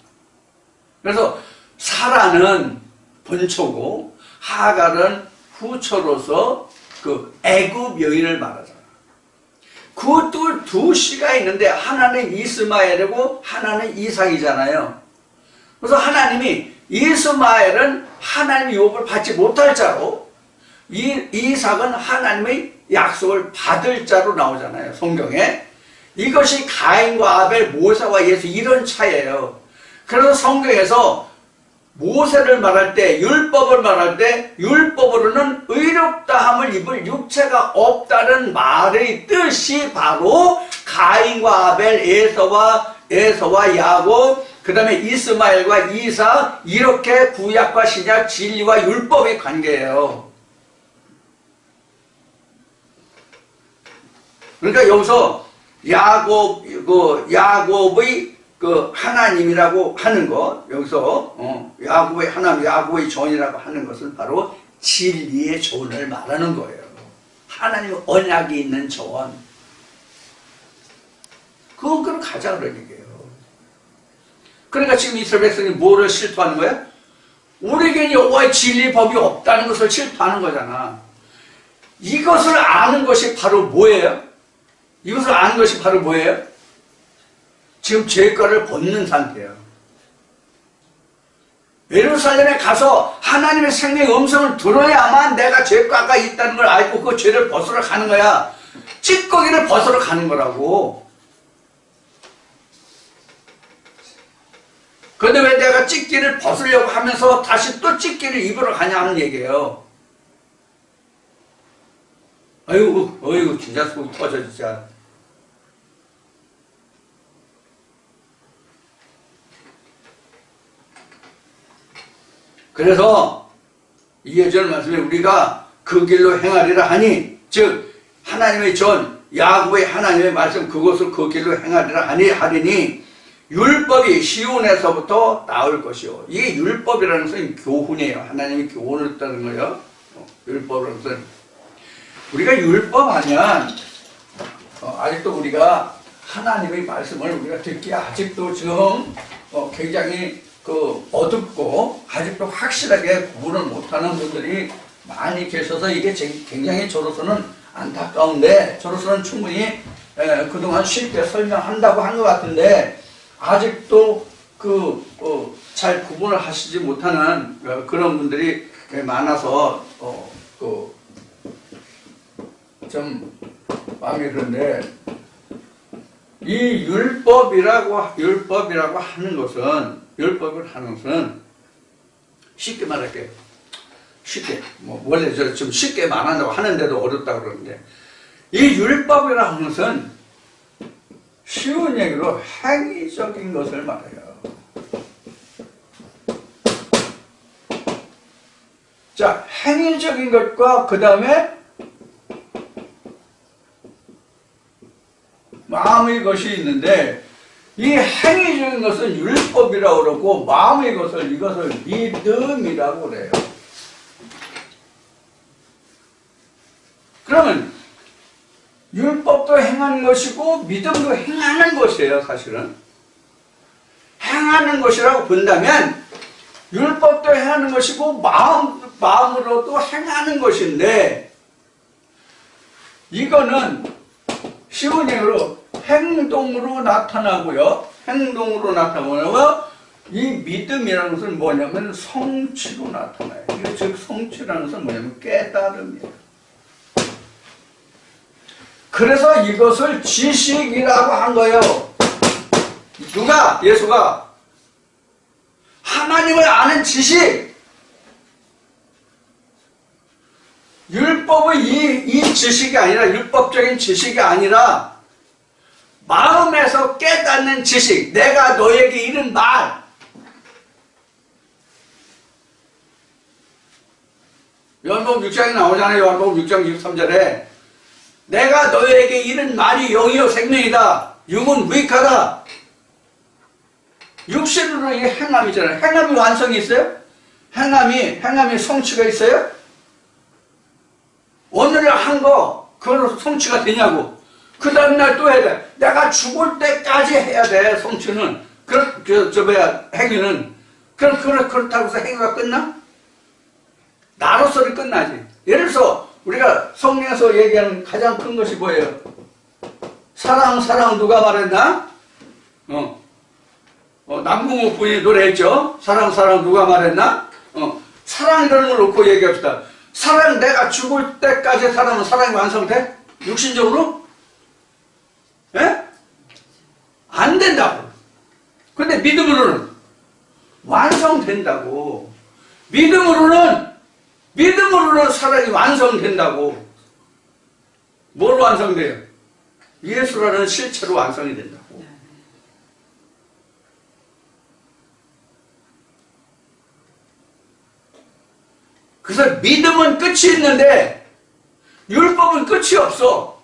그래서 사라는 본초고 하갈은 후초로서 그 애굽 여인을 말하잖아요. 그 두 씨가 있는데 하나는 이스마엘이고 하나는 이삭이잖아요. 그래서 하나님이 이스마엘은 하나님의 유업을 받지 못할 자로, 이삭은 하나님의 약속을 받을 자로 나오잖아요, 성경에. 이것이 가인과 아벨, 모세와 예수 이런 차이예요. 그래서 성경에서 모세를 말할 때, 율법을 말할 때 율법으로는 의롭다함을 입을 육체가 없다는 말의 뜻이 바로 가인과 아벨, 에서와 야곱, 그 다음에 이스마엘과 이삭, 이렇게 구약과 신약, 진리와 율법의 관계예요. 그러니까 여기서 야곱의 그 하나님이라고 하는 것, 여기서 야곱의 하나님, 야곱의 전이라고 하는 것은 바로 진리의 전을 말하는 거예요. 하나님의 언약이 있는 전. 그건 가자 그런 얘기예요. 그러니까 지금 이스라엘 백성이 뭐를 실토하는 거야? 우리에게는 여호와의 진리 법이 없다는 것을 실토하는 거잖아. 이것을 아는 것이 바로 뭐예요? 이것을 아는 것이 바로 뭐예요? 지금 죄가를 벗는 상태예요. 예루살렘에 가서 하나님의 생명의 음성을 들어야만 내가 죄가가 있다는 걸 알고 그 죄를 벗으러 가는 거야. 찌꺼기를 벗으러 가는 거라고. 그런데 왜 내가 찌끼를 벗으려고 하면서 다시 또 찌끼를 입으러 가냐 하는 얘기예요. 어이구 진짜 속이 터져 진짜. 그래서 이해절 말씀에 우리가 그 길로 행하리라 하니, 즉 하나님의 전 야곱의 하나님의 말씀 그것을 그 길로 행하리라 하리니 율법이 시온에서부터 나올 것이요. 이게 율법이라는 것은 교훈이에요. 하나님이 교훈을 했다는 거예요. 율법이라는 것은 우리가 율법하면 아직도 우리가 하나님의 말씀을 우리가 듣기 아직도 지금 굉장히 어둡고 아직도 확실하게 구분을 못하는 분들이 많이 계셔서 이게 굉장히 저로서는 안타까운데, 저로서는 충분히 그동안 쉽게 설명한다고 한 것 같은데 아직도 잘 구분을 하시지 못하는 그런 분들이 많아서 좀 마음이 그런데, 이 율법이라고 하는 것은, 율법을 하는 것은 쉽게 말할게요. 쉽게, 원래 좀 쉽게 말한다고 하는데도 어렵다고 그러는데, 이 율법이라고 하는 것은 쉬운 얘기로 행위적인 것을 말해요. 자, 행위적인 것과 그 다음에 마음의 것이 있는데, 이 행위적인 것은 율법이라고 그러고 마음의 것을, 이것을 믿음이라고 그래요. 그러면 율법도 행하는 것이고 믿음도 행하는 것이에요. 사실은 행하는 것이라고 본다면 율법도 행하는 것이고 마음으로도 행하는 것인데, 이거는 쉬운 얘기로 행동으로 나타나고요. 행동으로 나타나고 이 믿음이라는 것은 뭐냐면 성취로 나타나요. 이게 즉 성취라는 것은 뭐냐면 깨달음이에요. 그래서 이것을 지식이라고 한 거예요. 누가? 예수가. 하나님을 아는 지식. 율법의 이 지식이 아니라, 율법적인 지식이 아니라 마음에서 깨닫는 지식. 내가 너에게 이른 말. 요한복음 6장에 나오잖아요. 요한복음 6장 23절에 내가 너에게 이른 말이 영이요 생명이다. 육은 무익하다. 육신으로 이게 행함이잖아요. 행함이 완성이 있어요? 행함이 성취가 있어요? 오늘 한 거 그걸로 성취가 되냐고. 그 다음날 또 해야 돼. 내가 죽을 때까지 해야 돼. 성취는. 행위는. 그렇다고 해서 행위가 끝나? 나로서는 끝나지. 예를 들어서 우리가 성경에서 얘기하는 가장 큰 것이 뭐예요? 사랑 누가 말했나? 남궁옥 분이 노래했죠? 사랑 누가 말했나? 사랑이라는 걸 놓고 얘기합시다. 사랑, 내가 죽을 때까지 사랑은 사랑이 완성돼? 육신적으로? 예? 안 된다고. 근데 믿음으로는 완성된다고. 믿음으로는 사랑이 완성된다고. 뭘로 완성돼요? 예수라는 실체로 완성이 된다고. 그래서 믿음은 끝이 있는데 율법은 끝이 없어.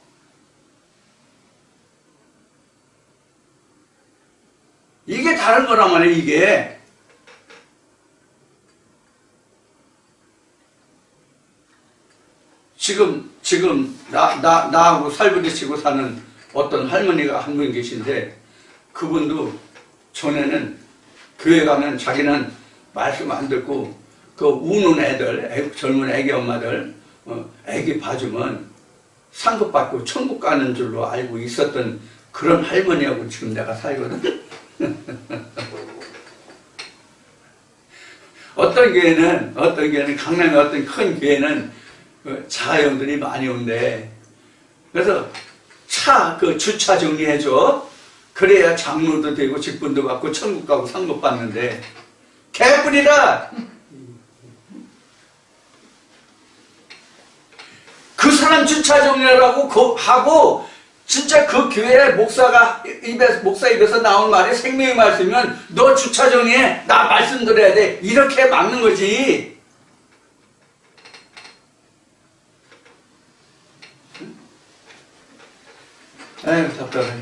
이게 다른 거란 말이에요. 이게 지금 나하고 살부딪히고 사는 어떤 할머니가 한 분 계신데, 그분도 전에는 교회 가면 자기는 말씀 안 듣고 그 우는 애들, 젊은 애기 엄마들, 애기 봐주면 상급 받고 천국 가는 줄로 알고 있었던 그런 할머니하고 지금 내가 살거든. 어떤 교회는 강남의 어떤 큰 교회는 자아형들이 많이 온대. 그래서 그 주차 정리해줘. 그래야 장로도 되고 직분도 받고 천국 가고 상급 받는데, 개뿔이다. 그 사람 주차 정리하라고 하고, 진짜 그 교회 목사 입에서 나온 말이 생명의 말씀이면 너 주차 정리해. 나 말씀 들어야 돼. 이렇게 막는 거지. 에휴, 답답해.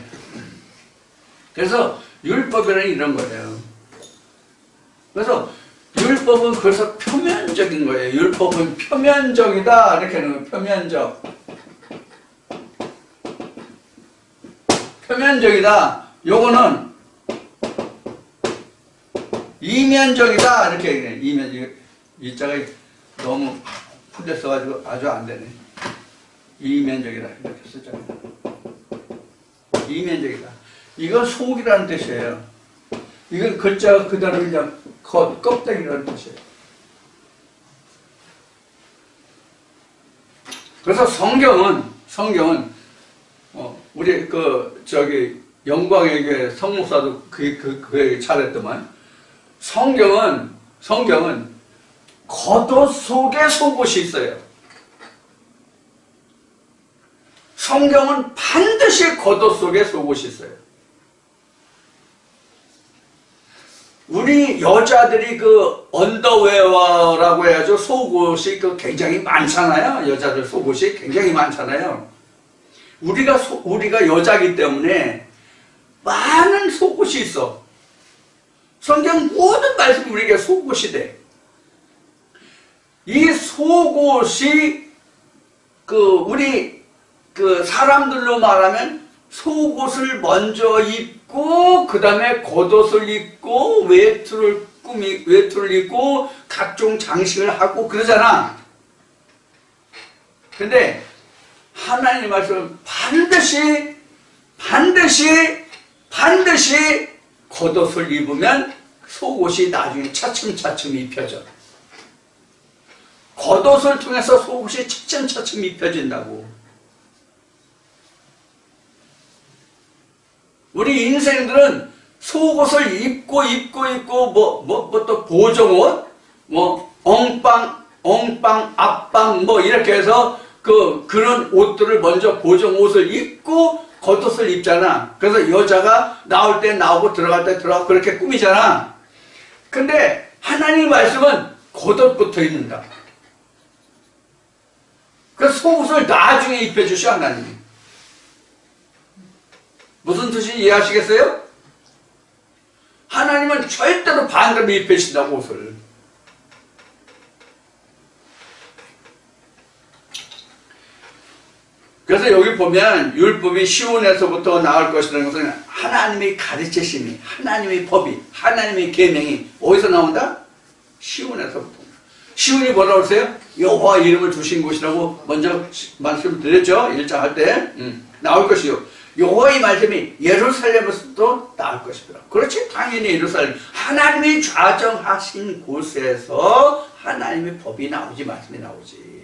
그래서 율법이란 이런 거예요. 그래서 율법은 그래서 표면적인 거예요. 율법은 표면적이다. 이렇게 하는 거예요. 표면적이다. 요거는 이면적이다. 이렇게 얘기해요. 이면적. 이 자가 너무 풀렸어가지고 아주 안 되네. 이면적이다. 이렇게 쓰잖아요. 이면적이다. 이건 속이라는 뜻이에요. 이건 글자가 그대로 그냥 껍데기라는 뜻이에요. 그래서 성경은 우리 영광의 교회 성목사도 그 얘기 잘했더만, 성경은 겉옷 속에 속옷이 있어요. 성경은 반드시 겉옷 속에 속옷이 있어요. 우리 여자들이 그 언더웨어라고 해야죠. 속옷이 굉장히 많잖아요. 여자들 속옷이 굉장히 많잖아요. 우리가 여자기 때문에 많은 속옷이 있어. 성경 모든 말씀이 우리에게 속옷이 돼. 이 속옷이 우리 사람들로 말하면 속옷을 먼저 입고 그 다음에 겉옷을 입고 외투를 입고 각종 장식을 하고 그러잖아. 근데 하나님 말씀은 반드시 겉옷을 입으면 속옷이 나중에 차츰차츰 입혀져. 겉옷을 통해서 속옷이 차츰차츰 입혀진다고. 우리 인생들은 속옷을 입고 뭐 또 보정옷, 뭐 엉빵, 앞방 뭐 이렇게 해서 그런 옷들을 먼저 보정옷을 입고 겉옷을 입잖아. 그래서 여자가 나올 때 나오고 들어갈 때 들어가고 그렇게 꾸미잖아. 근데 하나님의 말씀은 겉옷부터 입는다. 그 속옷을 나중에 입혀주셔 하나님이. 무슨 뜻인지 이해하시겠어요? 하나님은 절대로 반대로 입히신다고 옷을. 그래서 여기 보면 율법이 시온에서부터 나올 것이라는 것은 하나님의 가르치심이, 하나님의 법이, 하나님의 계명이 어디서 나온다? 시온에서부터. 시온이 뭐라고 했어요? 여호와 이름을 두신 곳이라고 먼저 말씀드렸죠. 1장 할 때. 나올 것이요. 여호와의 말씀이 예루살렘에서도 나올 것이더라. 그렇지, 당연히 예루살렘. 하나님이 좌정하신 곳에서 하나님의 법이 나오지, 말씀이 나오지.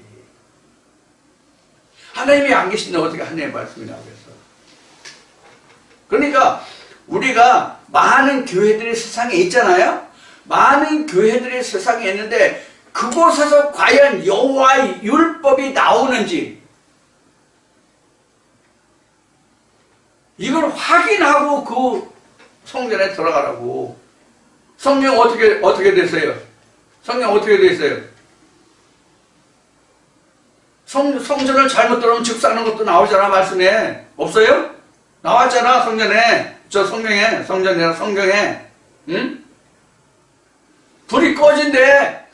하나님이 안 계신데 어떻게 하나님의 말씀이 나오겠어? 그러니까 우리가 많은 교회들이 세상에 있잖아요. 많은 교회들이 세상에 있는데 그곳에서 과연 여호와의 율법이 나오는지 이걸 확인하고 그 성전에 들어가라고. 성경 어떻게 됐어요? 성경 어떻게 됐어요? 성전을 잘못 들어오면 즉사하는 것도 나오잖아, 말씀에. 없어요? 나왔잖아, 성전에. 성경에. 응? 불이 꺼진대.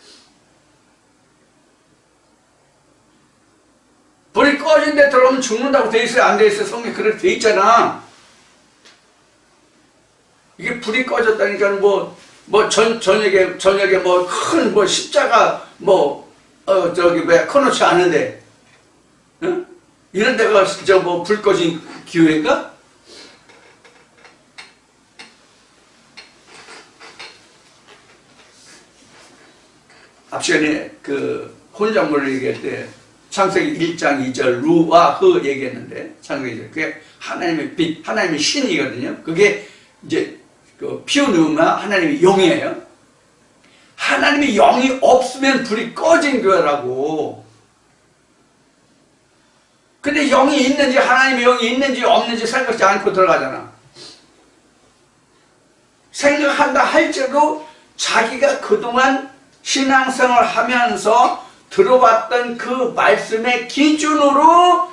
불이 꺼진 데 들어오면 죽는다고 돼 있어요? 안 돼 있어요? 성경에 그렇게 돼 있잖아. 이게 불이 꺼졌다니까 저녁에 뭐 큰 십자가 커놓지 않은데, 응? 이런 데가 불 꺼진 기회인가? 앞 시간에 혼잣말을 얘기할 때 창세기 1장 2절 루와 흐 얘기했는데, 창세기 그게 하나님의 빛, 하나님의 신이거든요. 그게 이제 피우누마 하나님의 영이에요. 하나님의 영이 없으면 불이 꺼진 교회라고. 근데 영이 있는지, 하나님의 영이 있는지 없는지 생각지 않고 들어가잖아. 생각한다 할지라도 자기가 그동안 신앙생활을 하면서 들어봤던 그 말씀의 기준으로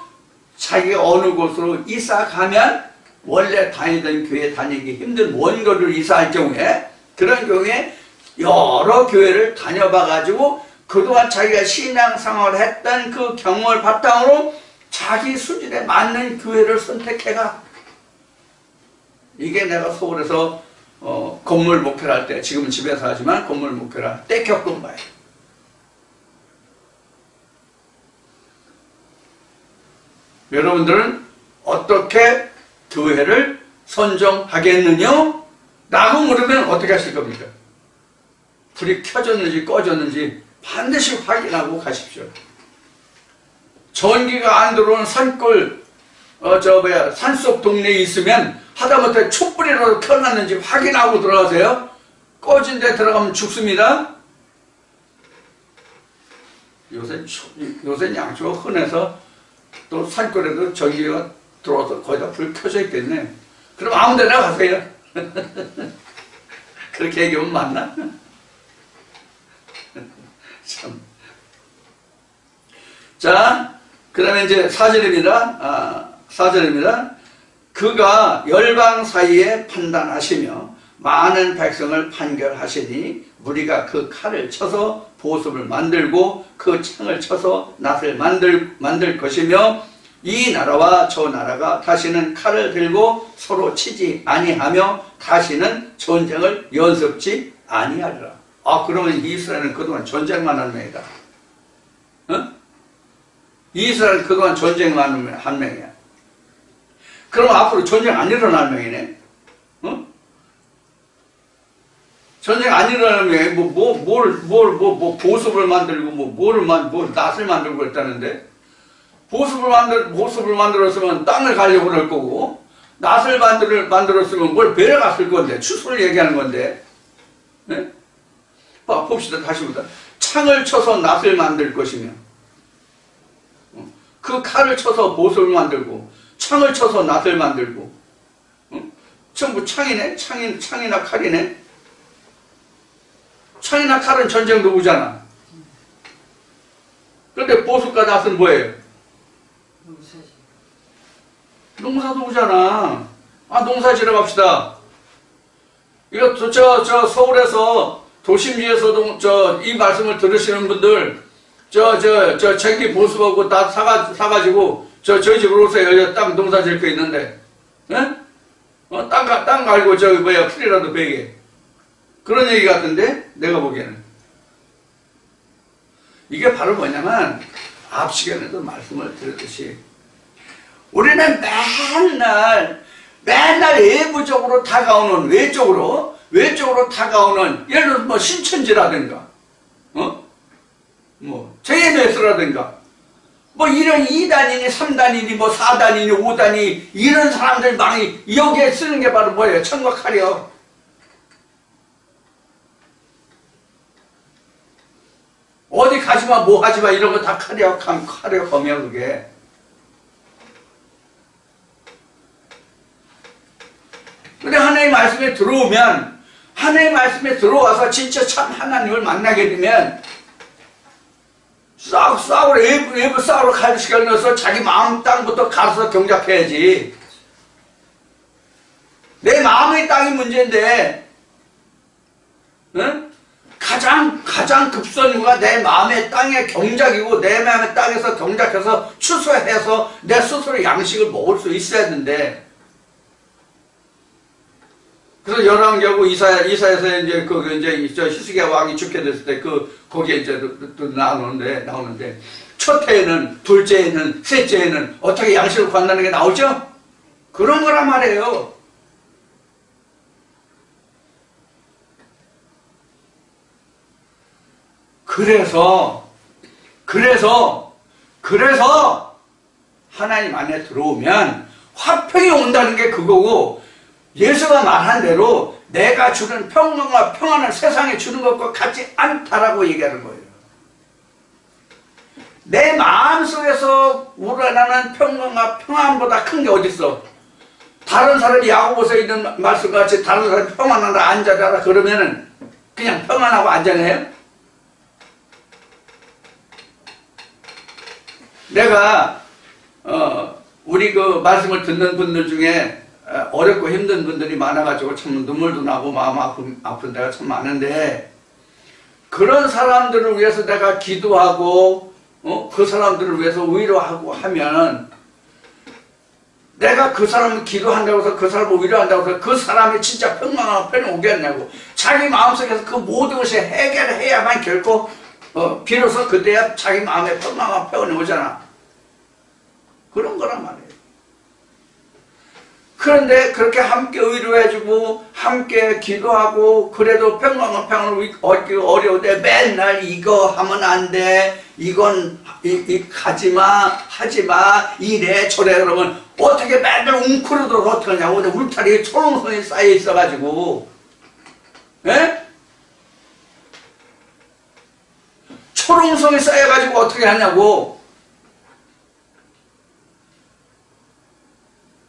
자기가 어느 곳으로 이사 가면 원래 다니던 교회 다니기 힘든 먼 거리로 이사할 경우에, 그런 경우에 여러 교회를 다녀봐 가지고 그동안 자기가 신앙생활을 했던 그 경험을 바탕으로 자기 수준에 맞는 교회를 선택해가. 이게 내가 서울에서 건물 목회를 할 때, 지금은 집에서 하지만 건물 목회를 할 때 겪은 바예요. 여러분들은 어떻게 교회를 선정하겠느냐? 라고 물으면 어떻게 하실 겁니까? 불이 켜졌는지 꺼졌는지 반드시 확인하고 가십시오. 전기가 안 들어오는 산골, 산속 동네에 있으면 하다못해 촛불이라도 켜놨는지 확인하고 들어가세요. 꺼진 데 들어가면 죽습니다. 요새 양초가 흔해서 또 산골에도 전기가 들어와서 거의 다 불 켜져 있겠네. 그럼 아무 데나 가세요. 그렇게 얘기하면 맞나? 참. 자, 그 다음에 이제 4절입니다. 4절입니다. 그가 열방 사이에 판단하시며 많은 백성을 판결하시니 무리가 그 칼을 쳐서 보습을 만들고 그 창을 쳐서 낫을 만들 것이며 이 나라와 저 나라가 다시는 칼을 들고 서로 치지 아니하며 다시는 전쟁을 연습지 아니하리라. 그러면 이스라엘은 그동안 전쟁만 한 명이다. 어? 이스라엘은 그동안 전쟁만 한 명이야. 그럼 앞으로 전쟁 안 일어날 명이네. 어? 전쟁 안 일어나면 보습을 만들고 뭘 낫을 만들고 했다는데, 보습을 만들었으면 땅을 가려고 그럴 거고, 낫을 만들었으면 뭘 배려 갔을 건데, 추수를 얘기하는 건데. 네? 봅시다. 다시 보자. 창을 쳐서 낫을 만들 것이며, 그 칼을 쳐서 보습을 만들고, 창을 쳐서 낫을 만들고, 전부 창이네? 창이나 칼이네? 창이나 칼은 전쟁 도구잖아. 그런데 보습과 낫은 뭐예요? 농사 도구잖아. 농사 지러 갑시다. 이거 서울에서 도심지에서도 이 말씀을 들으시는 분들 전기 보수하고 다 사가지고 저희 집으로 오세요. 땅 농사 지을 거 있는데, 예? 땅 갈고 풀이라도 베게. 그런 얘기 같은데, 내가 보기에는. 이게 바로 뭐냐면, 앞 시간에도 말씀을 드렸듯이, 우리는 맨날 외부적으로 다가오는, 외적으로 다가오는, 예를 들어 신천지라든가, JMS라든가, 이런 2단이니 3단이니 4단이니 5단이 이런 사람들 많이 여기에 쓰는 게 바로 뭐예요? 천과 칼이요. 어디 가지마 하지마 이런 거 다 칼이요. 검이야 그게. 근데 하나님의 말씀에 들어오면, 하나님의 말씀에 들어와서 진짜 참 하나님을 만나게 되면 외부 싸우러 갈 시간을 넣어서 자기 마음 땅부터 가서 경작해야지. 내 마음의 땅이 문제인데, 응? 가장 급선무가 내 마음의 땅의 경작이고, 내 마음의 땅에서 경작해서 추수해서 내 스스로 양식을 먹을 수 있어야 되는데, 그래서 열왕기하고 이사에서 이제 히스기야 왕이 죽게 됐을 때 거기에 이제 또 나오는데 첫 해에는, 둘째 해에는, 셋째 해에는 어떻게 양식을 구한다는 게 나오죠? 그런 거란 말이에요. 그래서 하나님 안에 들어오면 화평이 온다는 게 그거고, 예수가 말한 대로 내가 주는 평강과 평안을 세상에 주는 것과 같지 않다라고 얘기하는 거예요. 내 마음속에서 우러나는 평강과 평안보다 큰 게 어디 있어? 다른 사람이 야고보서에 있는 말씀과 같이 다른 사람이 평안하라 안전하라 그러면은 그냥 평안하고 안전해요? 내가 우리 그 말씀을 듣는 분들 중에 어렵고 힘든 분들이 많아가지고 참 눈물도 나고 마음 아픈 데가 참 많은데, 그런 사람들을 위해서 내가 기도하고 그 사람들을 위해서 위로하고 하면, 내가 그 사람을 기도한다고 해서 그 사람을 위로한다고 해서 그 사람이 진짜 평강하고 편히 오겠냐고. 자기 마음속에서 그 모든 것이 해결해야만 결코 비로소 그때야 자기 마음에 평강하고 편히 오잖아. 그런 거란 말이에요. 그런데 그렇게 함께 위로해주고 함께 기도하고 그래도 평강한 평안을 얻기 어려운데 맨날 이거 하면 안 돼, 이건 가지마, 하지마, 이래 저래 그러면 어떻게 맨날 웅크려도 어떡하냐고. 근데 울타리에 초롱성이 쌓여 있어가지고, 에? 초롱성이 쌓여가지고 어떻게 하냐고.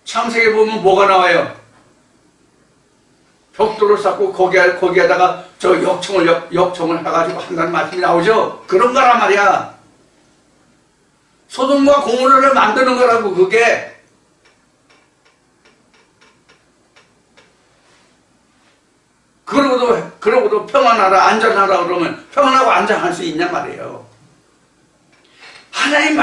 창세기 보면 뭐가 나와요? 벽돌을 쌓고 거기에다가 역청을 해가지고 한다는 말씀이 나오죠? 그런 거란 말이야. 소돔과 고모라를 만드는 거라고, 그게. 그러고도 평안하라, 안전하라 그러면 평안하고 안전할 수 있냔 말이에요. 하나님의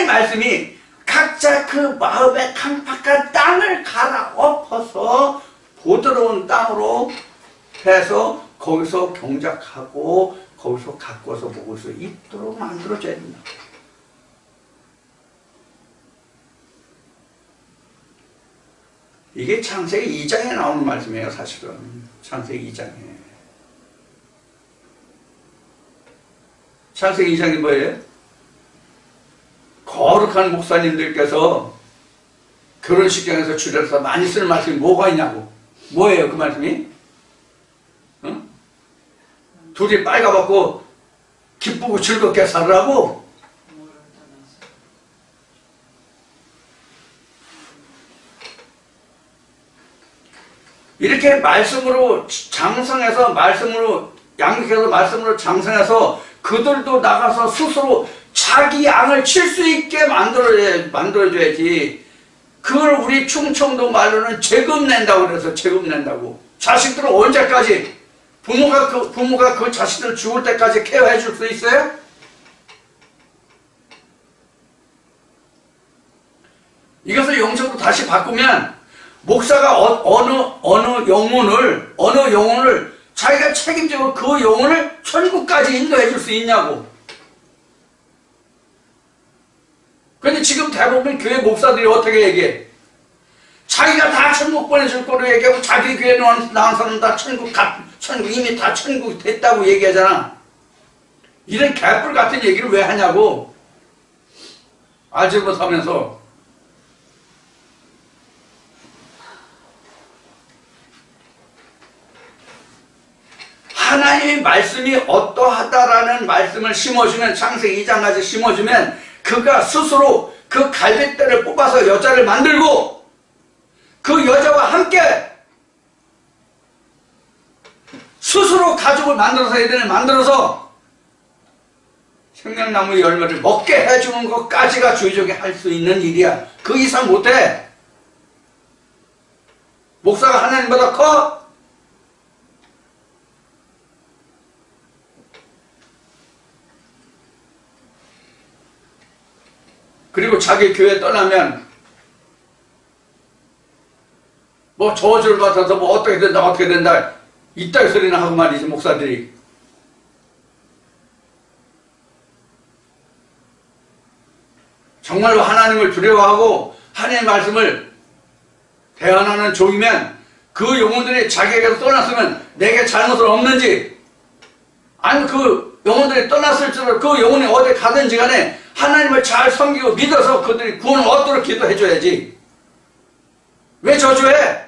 말씀이 각자 그 마음의 강팍한 땅을 갈아엎어서 부드러운 땅으로 해서 거기서 경작하고 거기서 가꿔서 먹을 수 있도록 만들어줘야 된다. 이게 창세기 2장에 나오는 말씀이에요, 사실은. 창세기 2장에. 창세기 2장이 뭐예요? 거룩한 목사님들께서 결혼식장에서 출연해서 많이 쓰는 말씀이 뭐가 있냐고. 뭐예요, 그 말씀이? 응? 둘이 빨가벗고 기쁘고 즐겁게 살으라고? 이렇게 말씀으로 장성해서, 말씀으로 양육해서, 말씀으로 장성해서 그들도 나가서 스스로 자기 양을 칠 수 있게 만들어줘야지. 그걸 우리 충청도 말로는 재금 낸다고 그래서 재금 낸다고. 자식들은 언제까지 부모가 그 자식들 죽을 때까지 케어해 줄 수 있어요? 이것을 영적으로 다시 바꾸면 목사가 어느 영혼을 자기가 책임지고 그 영혼을 천국까지 인도해 줄 수 있냐고. 근데 지금 대부분 교회 목사들이 어떻게 얘기해? 자기가 다 천국 보내줄 거로 얘기하고 자기 교회 나온 사람은 다 천국 이미 다 천국 됐다고 얘기하잖아. 이런 개뿔 같은 얘기를 왜 하냐고. 알지 못하면서. 하나님의 말씀이 어떠하다라는 말씀을 심어주면, 창세기 2장까지 심어주면 그가 스스로 그 갈빗대를 뽑아서 여자를 만들고 그 여자와 함께 스스로 가족을 만들어서, 애들을 만들어서 생명나무 열매를 먹게 해주는 것까지가 주의적이 할 수 있는 일이야. 그 이상 못해. 목사가 하나님보다 커? 그리고 자기 교회 떠나면 뭐 저주를 받아서 뭐 어떻게 된다 이따위 소리나 하고 말이지, 목사들이. 정말로 하나님을 두려워하고 하나님의 말씀을 대언하는 종이면 그 영혼들이 자기에게서 떠났으면 내게 잘못은 없는지, 아니면 그 영혼들이 떠났을지라도 그 영혼이 어디 가든지 간에 하나님을 잘 섬기고 믿어서 그들이 구원을 얻도록 기도해 줘야지. 왜 저주해?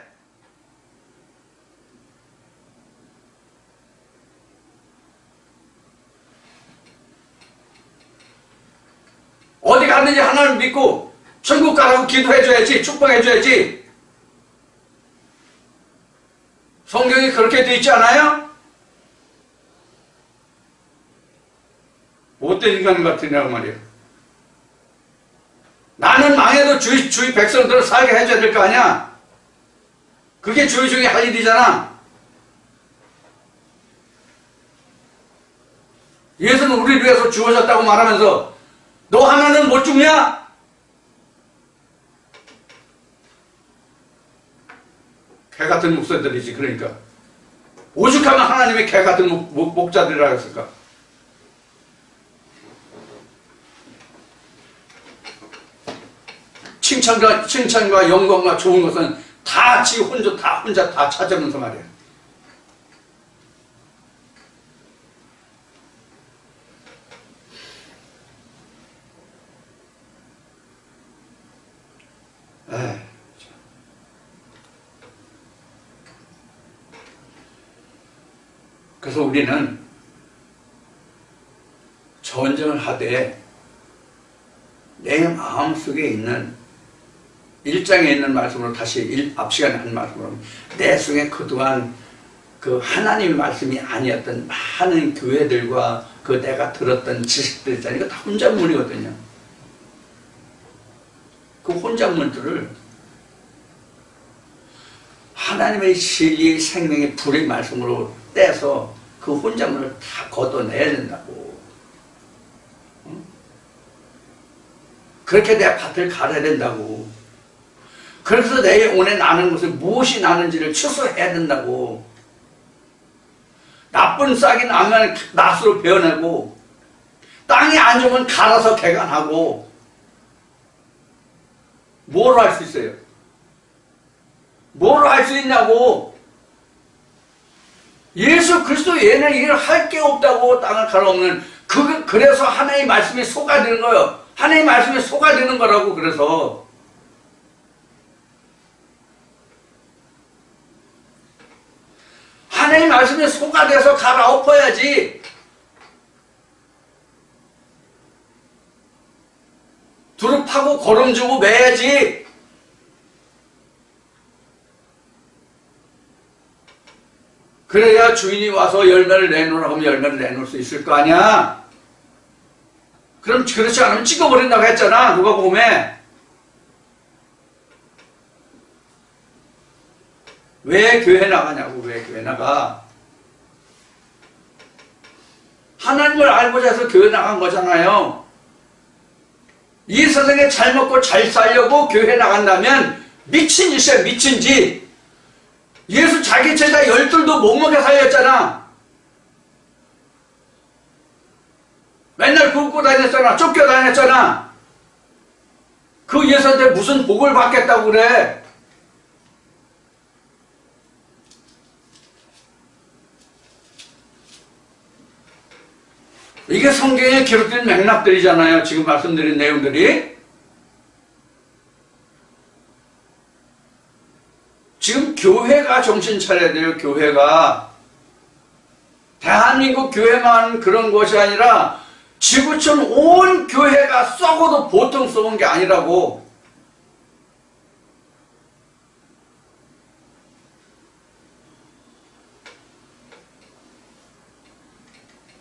어디 갔는지 하나님 믿고 천국 가라고 기도해 줘야지, 축복해 줘야지. 성경이 그렇게 돼 있지 않아요? 못된 인간 같으냐고 말이에요. 나는 망해도 주위 백성들을 살게 해줘야 될 거 아니야? 그게 주의 중에 할 일이잖아. 예수는 우리를 위해서 주어졌다고 말하면서 너 하나는 못 죽냐? 개 같은 목사들이지. 그러니까 오죽하면 하나님의 개 같은 목자들이라 했을까? 칭찬과 영광과 좋은 것은 다 지 혼자 다 찾으면서 말이야. 그래서 우리는 전쟁을 하되 내 마음속에 있는 1장에 있는 말씀으로 다시 앞 시간에 한 말씀으로 내 속에 그동안 그 하나님의 말씀이 아니었던 많은 교회들과 그 내가 들었던 지식들 있잖아요. 이거 다 혼잣말이거든요. 그 혼잣말들을 하나님의 진리의 생명의 불의 말씀으로 떼서 그 혼잣말을 다 걷어내야 된다고. 응? 그렇게 내 밭을 갈아야 된다고. 그래서 내 영혼에 나는 것을 무엇이 나는지를 추수해야 된다고. 나쁜 싹이 나면 낫으로 베어내고, 땅이 안 좋으면 갈아서 개간하고, 뭘 할 수 있어요? 뭘 할 수 있냐고. 예수 그리스도 외에는 일을 할 게 없다고. 땅을 갈아엎는 그래서 하나님의 말씀이 속아지는 거예요. 하나님의 말씀이 속아지는 거라고. 그래서 하나님의 말씀이 속아져서 갈아엎어야지. 두루 파고 거름 주고 매야지. 그래야 주인이 와서 열매를 내놓으라고 하면 열매를 내놓을 수 있을 거 아니야. 그럼 그렇지 않으면 찍어버린다고 했잖아. 누가 보면. 왜 교회 나가냐고. 왜 교회 나가. 하나님을 알고자 해서 교회 나간 거잖아요. 이 세상에 잘 먹고 잘 살려고 교회 나간다면 미친 짓이야. 미친 짓. 예수 자기 제자 12도 못 먹여 살렸잖아. 맨날 굶고 다녔잖아. 쫓겨 다녔잖아. 그 예수한테 무슨 복을 받겠다고 그래. 이게 성경에 기록된 맥락들이잖아요. 지금 말씀드린 내용들이. 지금 교회가 정신 차려야 돼요. 교회가. 대한민국 교회만 그런 것이 아니라 지구촌 온 교회가 썩어도 보통 썩은 게 아니라고.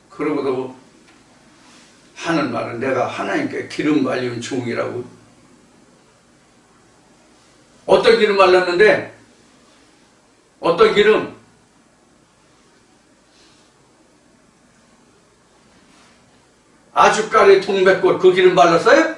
그러고도 하는 말은 내가 하나님께 기름 발린 종이라고. 어떤 기름 발랐는데? 어떤 기름? 아주까리 동백꽃 그 기름 발랐어요?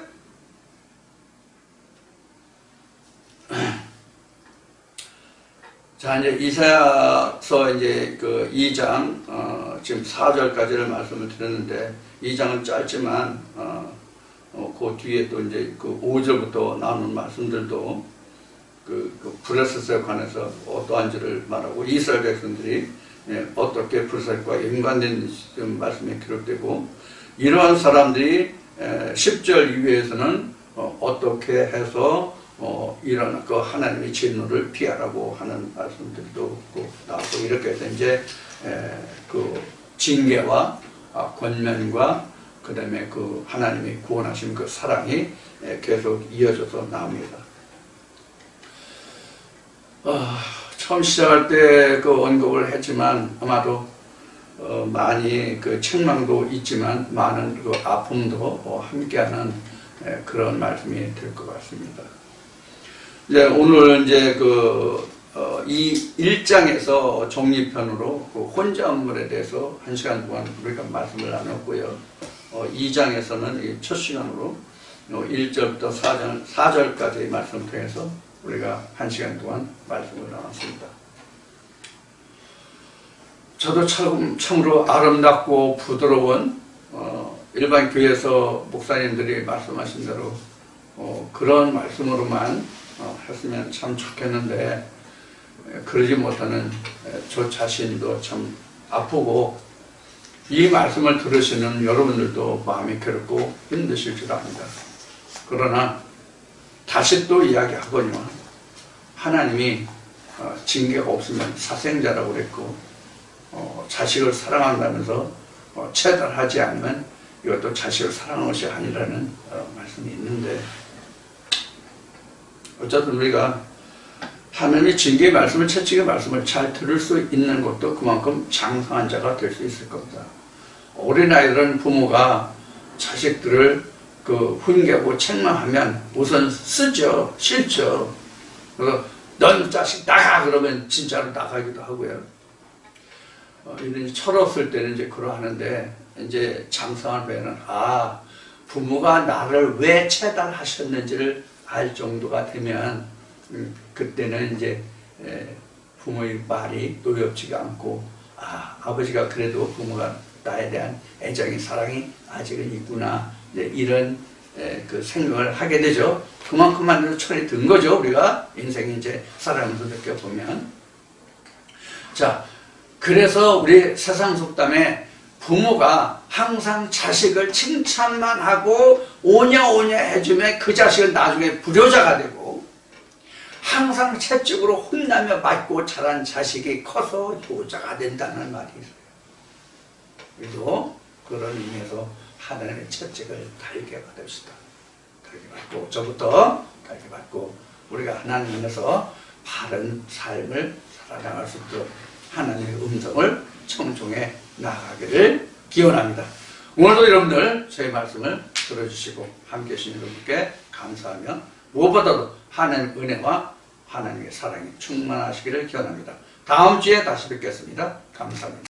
자, 이제 이사야서 이제 그 2장 지금 4절까지를 말씀을 드렸는데 2장은 짧지만 그 뒤에 또 이제 그 5절부터 나오는 말씀들도 그 브레셋에 관해서 어떠한지를 말하고 이스라엘 백성들이 어떻게 브레셋과 연관된 말씀이 기록되고 이러한 사람들이 10절 이후에서는 어떻게 해서 이런 그 하나님의 진노를 피하라고 하는 말씀들도 나오고 이렇게 해서 이제 그 징계와 권면과 그 다음에 그 하나님이 구원하신 그 사랑이 계속 이어져서 나옵니다. 처음 시작할 때 그 언급을 했지만 아마도 많이 그 책망도 있지만 많은 그 아픔도 함께하는 그런 말씀이 될 것 같습니다. 이제 오늘 이제 이 1장에서 정리편으로 그 혼자음물에 대해서 1시간 동안 우리가 말씀을 나눴고요. 2장에서는 첫 시간으로 1절부터 4절까지의 말씀을 통해서 우리가 1시간 동안 말씀을 나눴습니다. 저도 참으로 아름답고 부드러운 일반 교회에서 목사님들이 말씀하신 대로 그런 말씀으로만 했으면 참 좋겠는데 그러지 못하는 저 자신도 참 아프고 이 말씀을 들으시는 여러분들도 마음이 괴롭고 힘드실 줄 압니다. 그러나 다시 또 이야기하거니와 하나님이 징계가 없으면 사생자라고 그랬고 자식을 사랑한다면서 체달하지 않으면 이것도 자식을 사랑하는 것이 아니라는 말씀이 있는데 어쨌든 우리가 하나님의 징계의 말씀을 채찍의 말씀을 잘 들을 수 있는 것도 그만큼 장성한 자가 될 수 있을 겁니다. 어린아이들은 부모가 자식들을 훈계하고 책망하면 우선 쓰죠. 싫죠. 그래서 넌 자식 나가 그러면 진짜로 나가기도 하고요. 이런 철없을 때는 이제 그러하는데 이제 장성한 배는 부모가 나를 왜 체달하셨는지를 알 정도가 되면 그때는 이제 부모의 말이 노엽지가 않고 아버지가 그래도 부모가 나에 대한 애정이 사랑이 아직은 있구나 이런 그 생각을 하게 되죠. 그만큼만 철이 든 거죠. 우리가 인생이 이제 살아가면서 느껴보면. 자, 그래서 우리 세상 속담에 부모가 항상 자식을 칭찬만 하고 오냐오냐 해주면 그 자식은 나중에 불효자가 되고, 항상 채찍으로 혼나며 맞고 자란 자식이 커서 효자가 된다는 말이 있어요. 그래도 그런 의미에서 하나님의 채찍을 달게 받읍시다. 달게 받고, 저부터 달게 받고, 우리가 하나님 안에서 바른 삶을 살아나갈 수 있도록 하나님의 음성을 청종해 나가기를 기원합니다. 오늘도 여러분들 저희 말씀을 들어주시고 함께 해주신 여러분께 감사하며, 무엇보다도 하나님의 은혜와 하나님의 사랑이 충만하시기를 기원합니다. 다음 주에 다시 뵙겠습니다. 감사합니다.